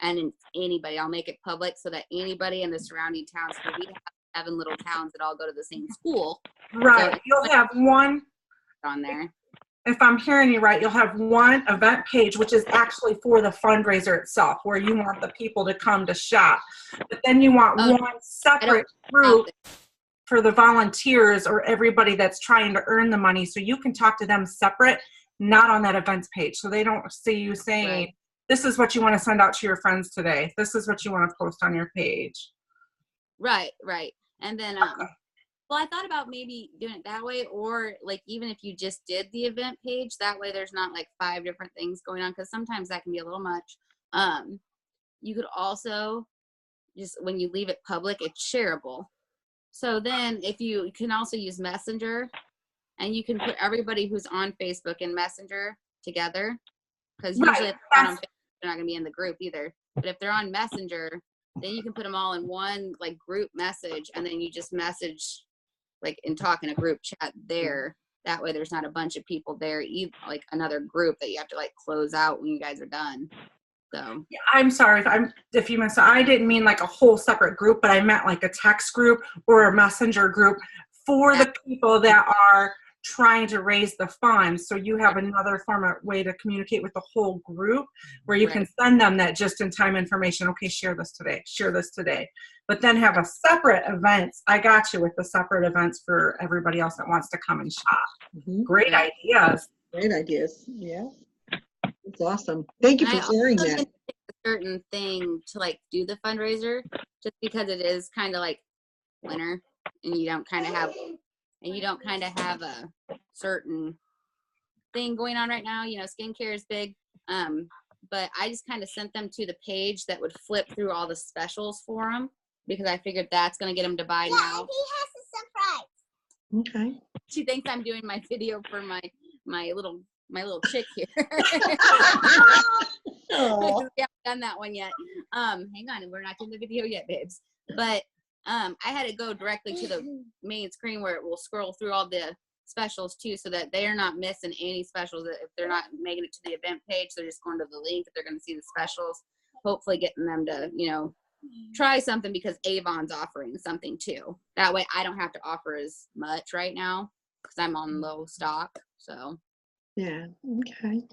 and anybody, I'll make it public so that anybody in the surrounding towns, so we have 7 little towns that all go to the same school. Right. So you'll have one on there. If I'm hearing you right, you'll have one event page, which is actually for the fundraiser itself, where you want the people to come to shop. But then you want one separate group for the volunteers or everybody that's trying to earn the money. So you can talk to them separate, not on that events page. So they don't see you saying, this is what you want to send out to your friends today. This is what you want to post on your page. Right. And then, well, I thought about maybe doing it that way, or like even if you just did the event page, that way there's not like 5 different things going on, because sometimes that can be a little much. You could also just, when you leave it public, it's shareable. So then if you can also use Messenger, and you can put everybody who's on Facebook and Messenger together, because usually if they're not on Facebook, they're not going to be in the group either. But if they're on Messenger, then you can put them all in one like group message, and then you just message like and talk in a group chat there. That way there's not a bunch of people there, either like another group that you have to like close out when you guys are done. So I'm sorry if you missed. I didn't mean like a whole separate group, but I meant like a text group or a messenger group for the people that are trying to raise the funds. So you have another way to communicate with the whole group, where you can send them that just in time information. Okay, share this today, but then have a separate events. I got you with the separate events for everybody else that wants to come and shop. Great ideas. Yeah, it's awesome. Thank you for sharing that. A certain thing to like do the fundraiser, just because it is kind of like winter, and you don't kind of have a certain thing going on right now. You know, skincare is big. But I just kind of sent them to the page that would flip through all the specials for them, because I figured that's going to get them to buy now. He has a surprise. Okay. She thinks I'm doing my video for my little chick here. We haven't done that one yet. Hang on, we're not doing the video yet, babes. But I had to go directly to the main screen where it will scroll through all the specials too, so that they're not missing any specials. If they're not making it to the event page, they're just going to the link. They're going to see the specials, hopefully getting them to, try something, because Avon's offering something too. That way I don't have to offer as much right now because I'm on low stock. So Yeah. Okay.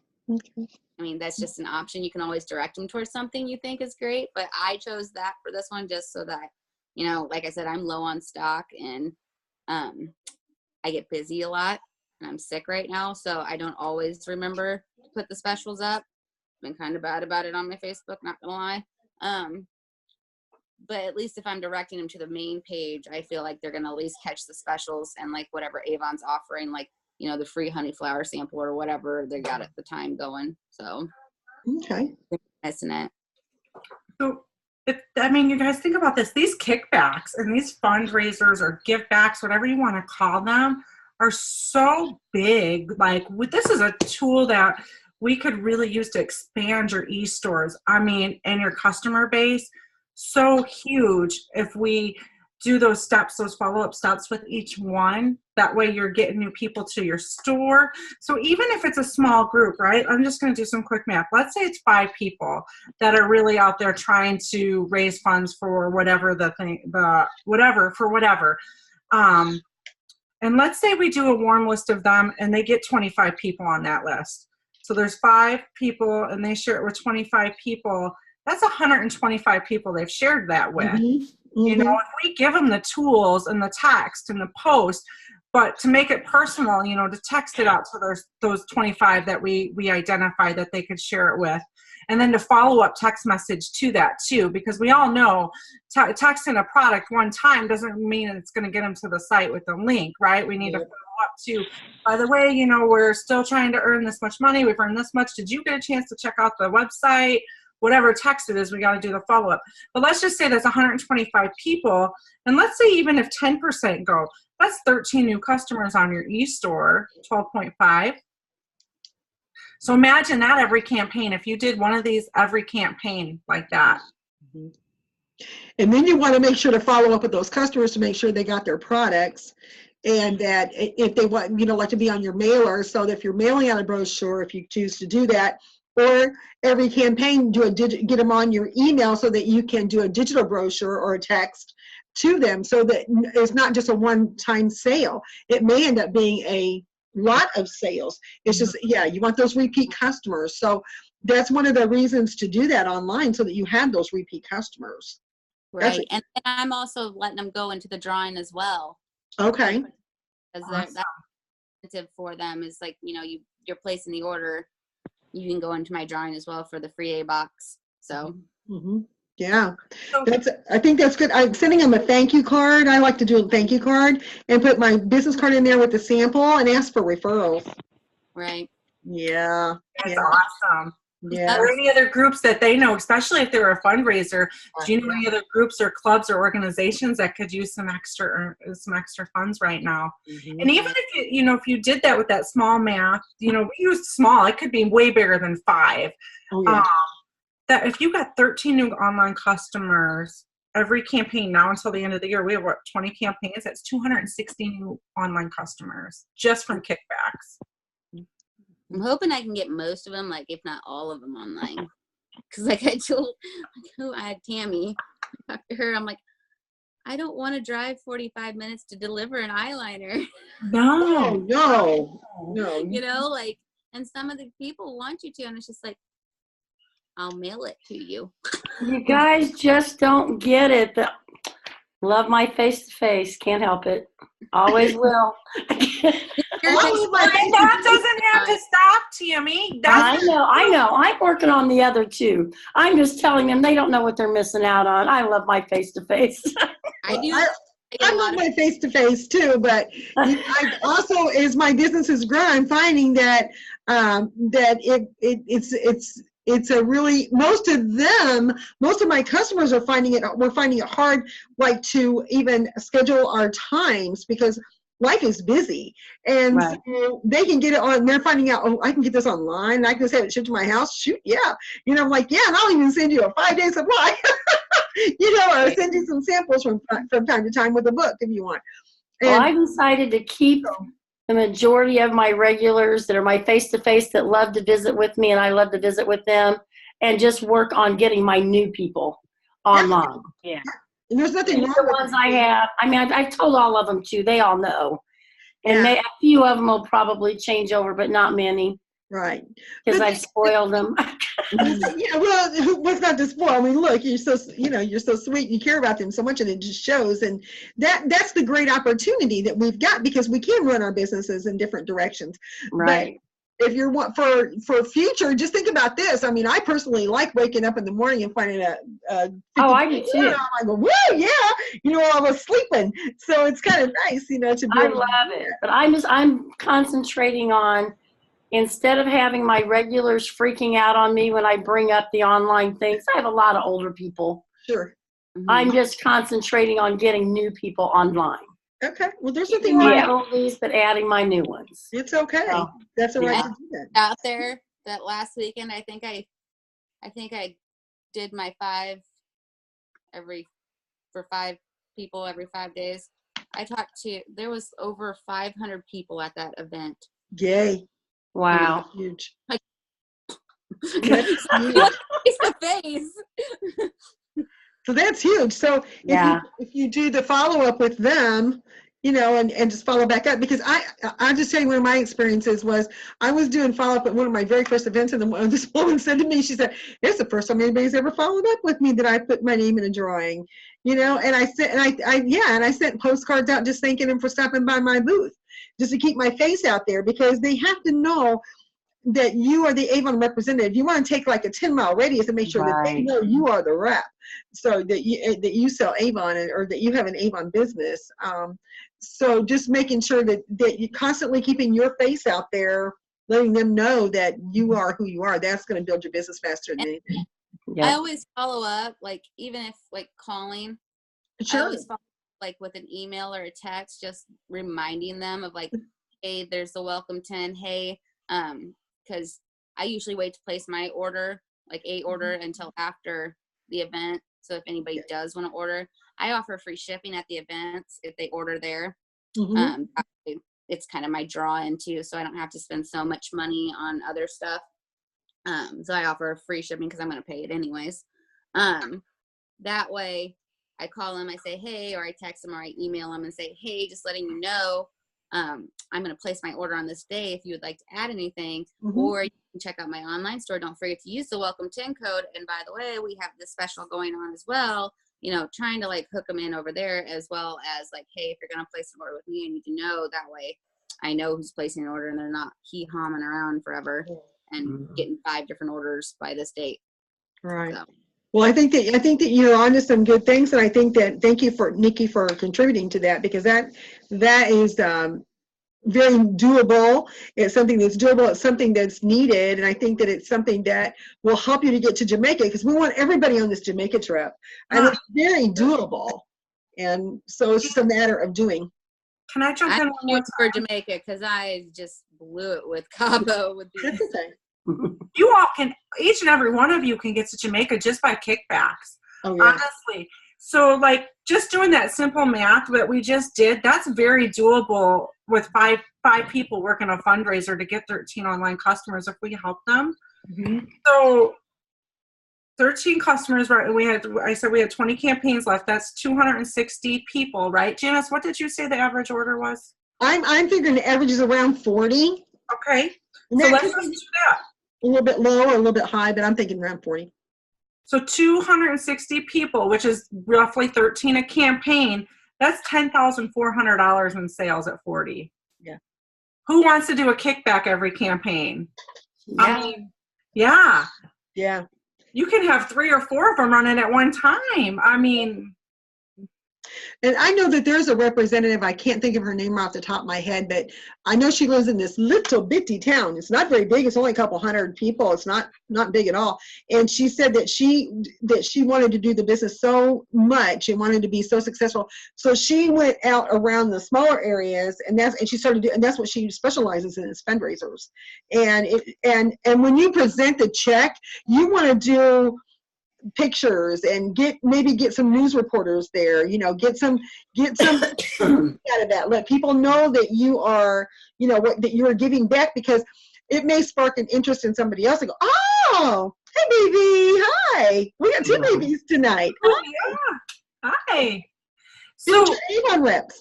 I mean, that's just an option. You can always direct them towards something you think is great, but I chose that for this one just so that, like I said, I'm low on stock, and I get busy a lot, and I'm sick right now, so I don't always remember to put the specials up. I've been kind of bad about it on my Facebook, not gonna lie. But at least if I'm directing them to the main page, I feel like they're gonna at least catch the specials and like whatever Avon's offering, like the free honey flower sample or whatever they got at the time going. So Okay. missing it. So, you guys think about this. These kickbacks and these fundraisers or give backs, whatever you want to call them, are so big. Like, this is a tool that we could really use to expand your e-stores. And your customer base, so huge if we do those steps, those follow-up steps with each one. That way you're getting new people to your store. So even if it's a small group, right? I'm just going to do some quick math. Let's say it's 5 people that are really out there trying to raise funds for whatever whatever. And let's say we do a warm list of them and they get 25 people on that list. So there's 5 people and they share it with 25 people. That's 125 people they've shared that with. Mm-hmm. If we give them the tools and the text and the post, but to make it personal, to text it out to those 25 that we identify that they could share it with. And then to follow up text message to that too, because we all know texting a product one time doesn't mean it's going to get them to the site with the link, right? We need to follow up to, by the way, we're still trying to earn this much money. We've earned this much. Did you get a chance to check out the website? Whatever text it is, we got to do the follow-up. But let's just say that's 125 people. And let's say even if 10% go, that's 13 new customers on your e-store, 12.5. So imagine that every campaign, if you did one of these every campaign like that. And then you want to make sure to follow up with those customers to make sure they got their products, and that if they want, like to be on your mailer, so that if you're mailing out a brochure, if you choose to do that, or every campaign, get them on your email so that you can do a digital brochure or a text to them, so that it's not just a one-time sale. It may end up being a lot of sales. It's just, you want those repeat customers. So that's one of the reasons to do that online, so that you have those repeat customers. Right. And then I'm also letting them go into the drawing as well. Okay. Because that's incentive for them is like, you're placing the order, you can go into my drawing as well for the free A box. So yeah, I think that's good. I'm sending them a thank you card. I like to do a thank you card and put my business card in there with the sample and ask for referrals. Right. Yeah. That's awesome. Yeah. Are there any other groups that they know, especially if they're a fundraiser? Do you know any other groups or clubs or organizations that could use some extra funds right now? And even if you did that with that small math, we used small. It could be way bigger than 5. Oh, yeah. That if you got 13 new online customers every campaign now until the end of the year, we have 20 campaigns. That's 260 new online customers just from kickbacks. I'm hoping I can get most of them, like if not all of them online. Because like I told I had Tammy, I talked to her, I'm like, I don't want to drive 45 minutes to deliver an eyeliner. No. And some of the people want you to, and it's just like, I'll mail it to you. You guys just don't get it. Love my face-to-face. Can't help it. Always will. That doesn't have to stop, Tammy. I know. I'm working on the other 2. I'm just telling them they don't know what they're missing out on. I love my face-to-face. I do. I love my face-to-face too, but I also, as my business has grown, I'm finding that it's a really, most of my customers we're finding it hard, like, to even schedule our times, because life is busy, and right. So they can get it on. They're finding out, I can get this online. I can just have it shipped to my house. Shoot, yeah, I'm like, yeah, and I'll even send you a 5-day supply. or send you some samples from time to time with a book if you want. Well, And I decided to keep the majority of my regulars that are my face-to-face that love to visit with me, and I love to visit with them, and just work on getting my new people online. Yeah. and there's nothing And wrong the with ones I have, I mean, I've told all of them too. They all know. And Yeah. a few of them will probably change over, but not many, Right. because But I've spoiled them. yeah, well, what's not to spoil? I mean, look, you're so you're so sweet. You care about them so much, and it just shows. And that's the great opportunity that we've got, because we can run our businesses in different directions. Right. But if you're for future, just think about this. I mean, I personally like waking up in the morning and finding a Oh, I do too. I go, woo, yeah, I was sleeping, so it's kind of nice, to be I able to love do it. that. But I'm concentrating on, instead of having my regulars freaking out on me when I bring up the online things, I have a lot of older people. Sure. I'm just concentrating on getting new people online. Okay. Well, there's Keeping nothing my wrong. oldies, but adding my new ones. It's okay. So, That's all right yeah. to do that. Out there that last weekend, I think I did my 5 for 5 people every 5 days. There was over 500 people at that event. Yay. Wow. Huge. Face to face. So that's huge. So if you do the follow-up with them, and just follow back up, because I'll just tell you, one of my experiences was I was doing follow-up at one of my very first events, and this woman said to me, she said, it's the first time anybody's ever followed up with me that I put my name in a drawing, and I said, and I sent postcards out just thanking them for stopping by my booth, just to keep my face out there, because they have to know that you are the Avon representative. You want to take like a 10-mile radius and make sure that they know you are the rep, so that you sell Avon, or that you have an Avon business. So just making sure that you're constantly keeping your face out there, letting them know that you are who you are. That's going to build your business faster than anything. Yeah. I always follow up, like, even if calling. Sure. I always follow up, with an email or a text, just reminding them of hey, there's the welcome 10. Hey, because I usually wait to place my order, order until after the event. So if anybody does want to order, I offer free shipping at the events if they order there. It's kind of my draw in too, so I don't have to spend so much money on other stuff. So I offer free shipping because I'm going to pay it anyways. That way I call them, I say, hey, or I text them, or I email them and say, hey, just letting you know, I'm going to place my order on this day if you would like to add anything, or you can check out my online store. Don't forget to use the welcome 10 code. And by the way, we have this special going on as well, trying to hook them in over there, as well as hey, if you're going to place an order with me, I need to know, that way I know who's placing an order and they're not hee-hawing around forever and getting 5 different orders by this date. Right. So. Well, I think that you're onto some good things, and I think that, thank you for Nikki for contributing to that, because that is very doable. It's something that's doable. It's something that's needed, and I think that it's something that will help you to get to Jamaica, because we want everybody on this Jamaica trip, and it's very doable. And so it's just a matter of doing. Can I jump in one more time? For Jamaica, because I just blew it with Cabo. That's okay. You all can, each and every one of you can get to Jamaica just by kickbacks. Oh, yeah. Honestly. So just doing that simple math that we just did, that's very doable with five people working a fundraiser to get 13 online customers if we help them. So 13 customers, right? I said we had 20 campaigns left. That's 260 people, right? Janice, what did you say the average order was? I'm figuring the average is around 40. Okay. And So that let's could just be do that. a little bit low or a little bit high, but I'm thinking around 40. So 260 people, which is roughly 13 a campaign, that's $10,400 in sales at 40. Yeah. Who wants to do a kickback every campaign? Yeah. I mean, yeah. Yeah. You can have 3 or 4 of them running at one time. I mean. And I know that there's a representative, I can't think of her name off the top of my head, but I know she lives in this little bitty town. It's not very big. It's only a couple hundred people. It's not big at all. And she said that she wanted to do the business so much and wanted to be so successful. So she went out around the smaller areas, and she started doing, and that's what she specializes in, is fundraisers. And when you present the check, you want to do pictures and maybe get some news reporters there, get some out of that. Let people know that you are, that you are giving back, because it may spark an interest in somebody else and go, oh, hey baby, hi. We got 2 babies tonight. Oh, yeah. Hi. So, So Avon reps.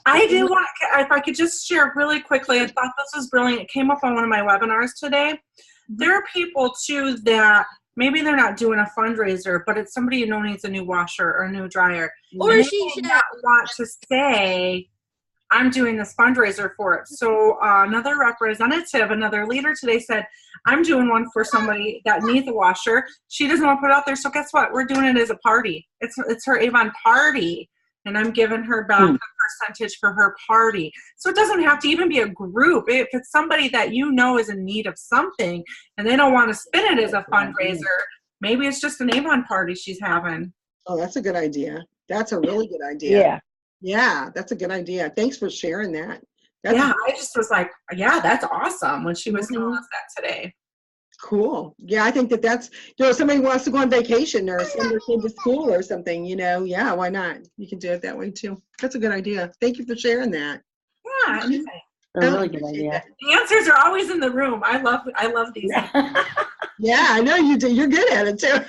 I do want to, if I could just share really quickly, I thought this was brilliant. It came up on one of my webinars today. There are people too that maybe they're not doing a fundraiser, but it's somebody you know needs a new washer or a new dryer. Or And she they should. may not want to say, I'm doing this fundraiser for it. So another representative, another leader today said, I'm doing one for somebody that needs a washer. She doesn't want to put it out there. So guess what? We're doing it as a party. It's her Avon party. And I'm giving her back the percentage for her party. So it doesn't have to even be a group. If it's somebody that you know is in need of something and they don't want to spin it as a fundraiser, maybe it's just an Avon party she's having. Oh, that's a good idea. That's a really good idea. Yeah. Yeah, that's a good idea. Thanks for sharing that. Yeah, I just was like, yeah, that's awesome when she was telling us that today. Cool. Yeah, I think that's, somebody wants to go on vacation or send their kid to school or something, yeah, why not? You can do it that way too. That's a good idea. Thank you for sharing that. Yeah, anything. A really good idea. The answers are always in the room. I love these. Yeah, I know you do. You're good at it too.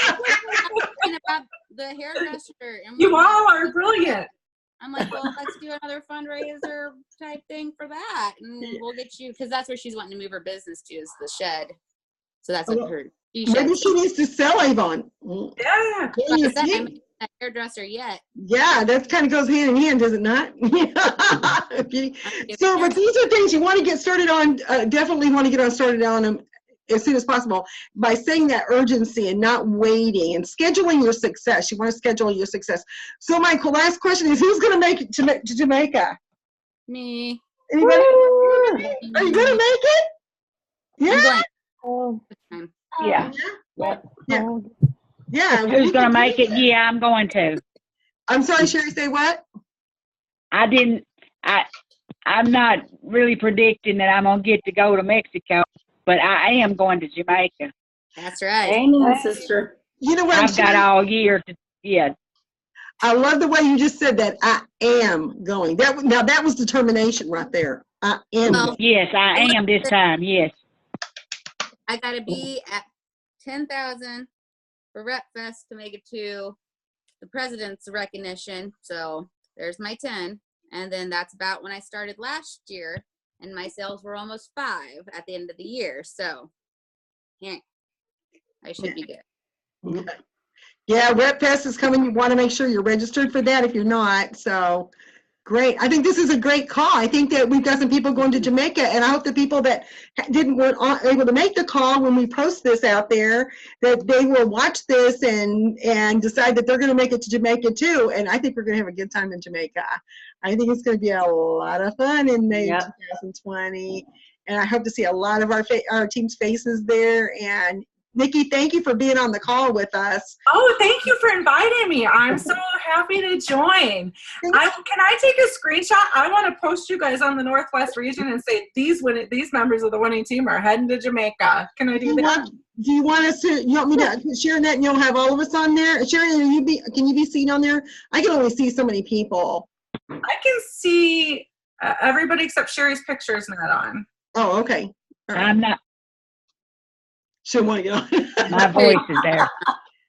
Talking about the hairdresser. And You all are brilliant. I'm like, well, let's do another fundraiser type thing for that, and we'll get you, because that's where she's wanting to move her business to, is the shed. So that's what her. Maybe she needs to sell Avon. Yeah. There you see. I'm a hairdresser yet. Yeah, that kind of goes hand in hand, does it not? So, but these are things you want to get started on. Definitely want to get started on them as soon as possible by saying that urgency and not waiting and scheduling your success. You want to schedule your success. So my last question is, who's going to make it to Jamaica? Me. Anybody? Are you going to make it? Yeah. Yeah. Yeah. Yeah. Who's going to make it? Yeah, I'm going to. I'm sorry, Sherry, say what? I'm not really predicting that I'm going to get to go to Mexico, but I am going to Jamaica. That's right. Amen, sister. You know what? I've got all year to, yeah. I love the way you just said that. I am going. Now that was determination right there. I am. Well, Yes, I am this time, yes. I gotta be at 10,000 for Rep Fest to make it to the president's recognition. So there's my 10, and then that's about when I started last year, and my sales were almost 5 at the end of the year. So yeah, I should be good. Okay. Yeah, Rep Fest is coming. You want to make sure you're registered for that if you're not. So great. I think this is a great call. I think that we've got some people going to Jamaica, and I hope the people that weren't able to make the call when we post this out there, that they will watch this and decide that they're going to make it to Jamaica too. And I think we're going to have a good time in Jamaica. I think it's going to be a lot of fun in May 2020. And I hope to see a lot of our team's faces there. And Nikki, thank you for being on the call with us. Oh, thank you for inviting me. I'm so happy to join. Can I take a screenshot? I want to post you guys on the Northwest region and say these members of the winning team are heading to Jamaica. Can I do that? Do you want me to share that and you'll have all of us on there? Sharon, can you be seen on there? I can only see so many people. I can see everybody except Sherry's picture is not on. Oh, okay. All right. I'm not. She want to get on. My voice is there.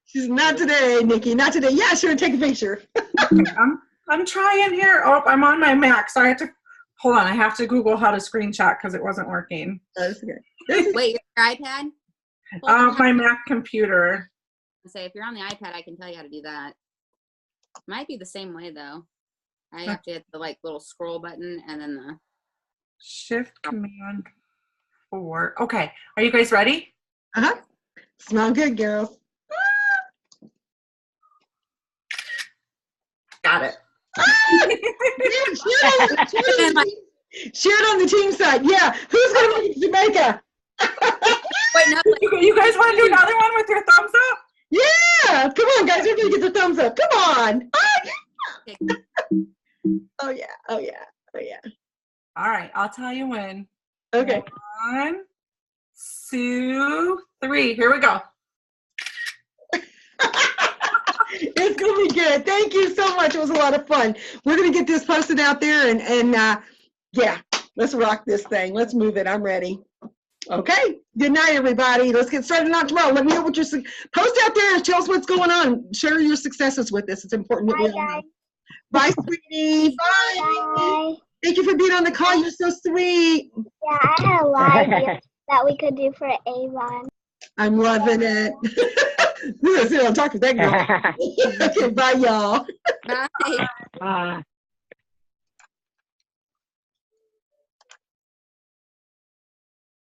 She's not today, Nikki. Not today. Yeah, sure. Take a picture. Okay, I'm trying here. Oh, I'm on my Mac, so I have to hold on. I have to Google how to screenshot because it wasn't working. That's okay. Wait, your iPad? My Mac computer. Say if you're on the iPad, I can tell you how to do that. Might be the same way though. I have to hit the little scroll button and then the Shift Command 4. Okay, are you guys ready? Uh-huh. Smell good, girls. Got it. Share it on the team side. Yeah. Who's going to make it to Jamaica? Wait, no. You guys want to do another one with your thumbs up? Yeah. Come on, guys. Everybody get the thumbs up. Come on. Oh, yeah. Oh, yeah. Oh, yeah. All right. I'll tell you when. Okay. 1, 2, 3. Here we go. It's gonna be good. Thank you so much. It was a lot of fun. We're gonna get this posted out there and yeah, let's rock this thing. Let's move it. I'm ready. Okay. Good night, everybody. Let's get started on tomorrow. Let me know what post out there and tell us what's going on. Share your successes with us. It's important that we all know. Bye, sweetie. Bye. Bye. Thank you for being on the call. You're so sweet. Yeah, I had a lot of ideas that we could do for Avon. I'm loving it. We're gonna sit on top of that girl. Okay, bye, y'all. Bye. Bye.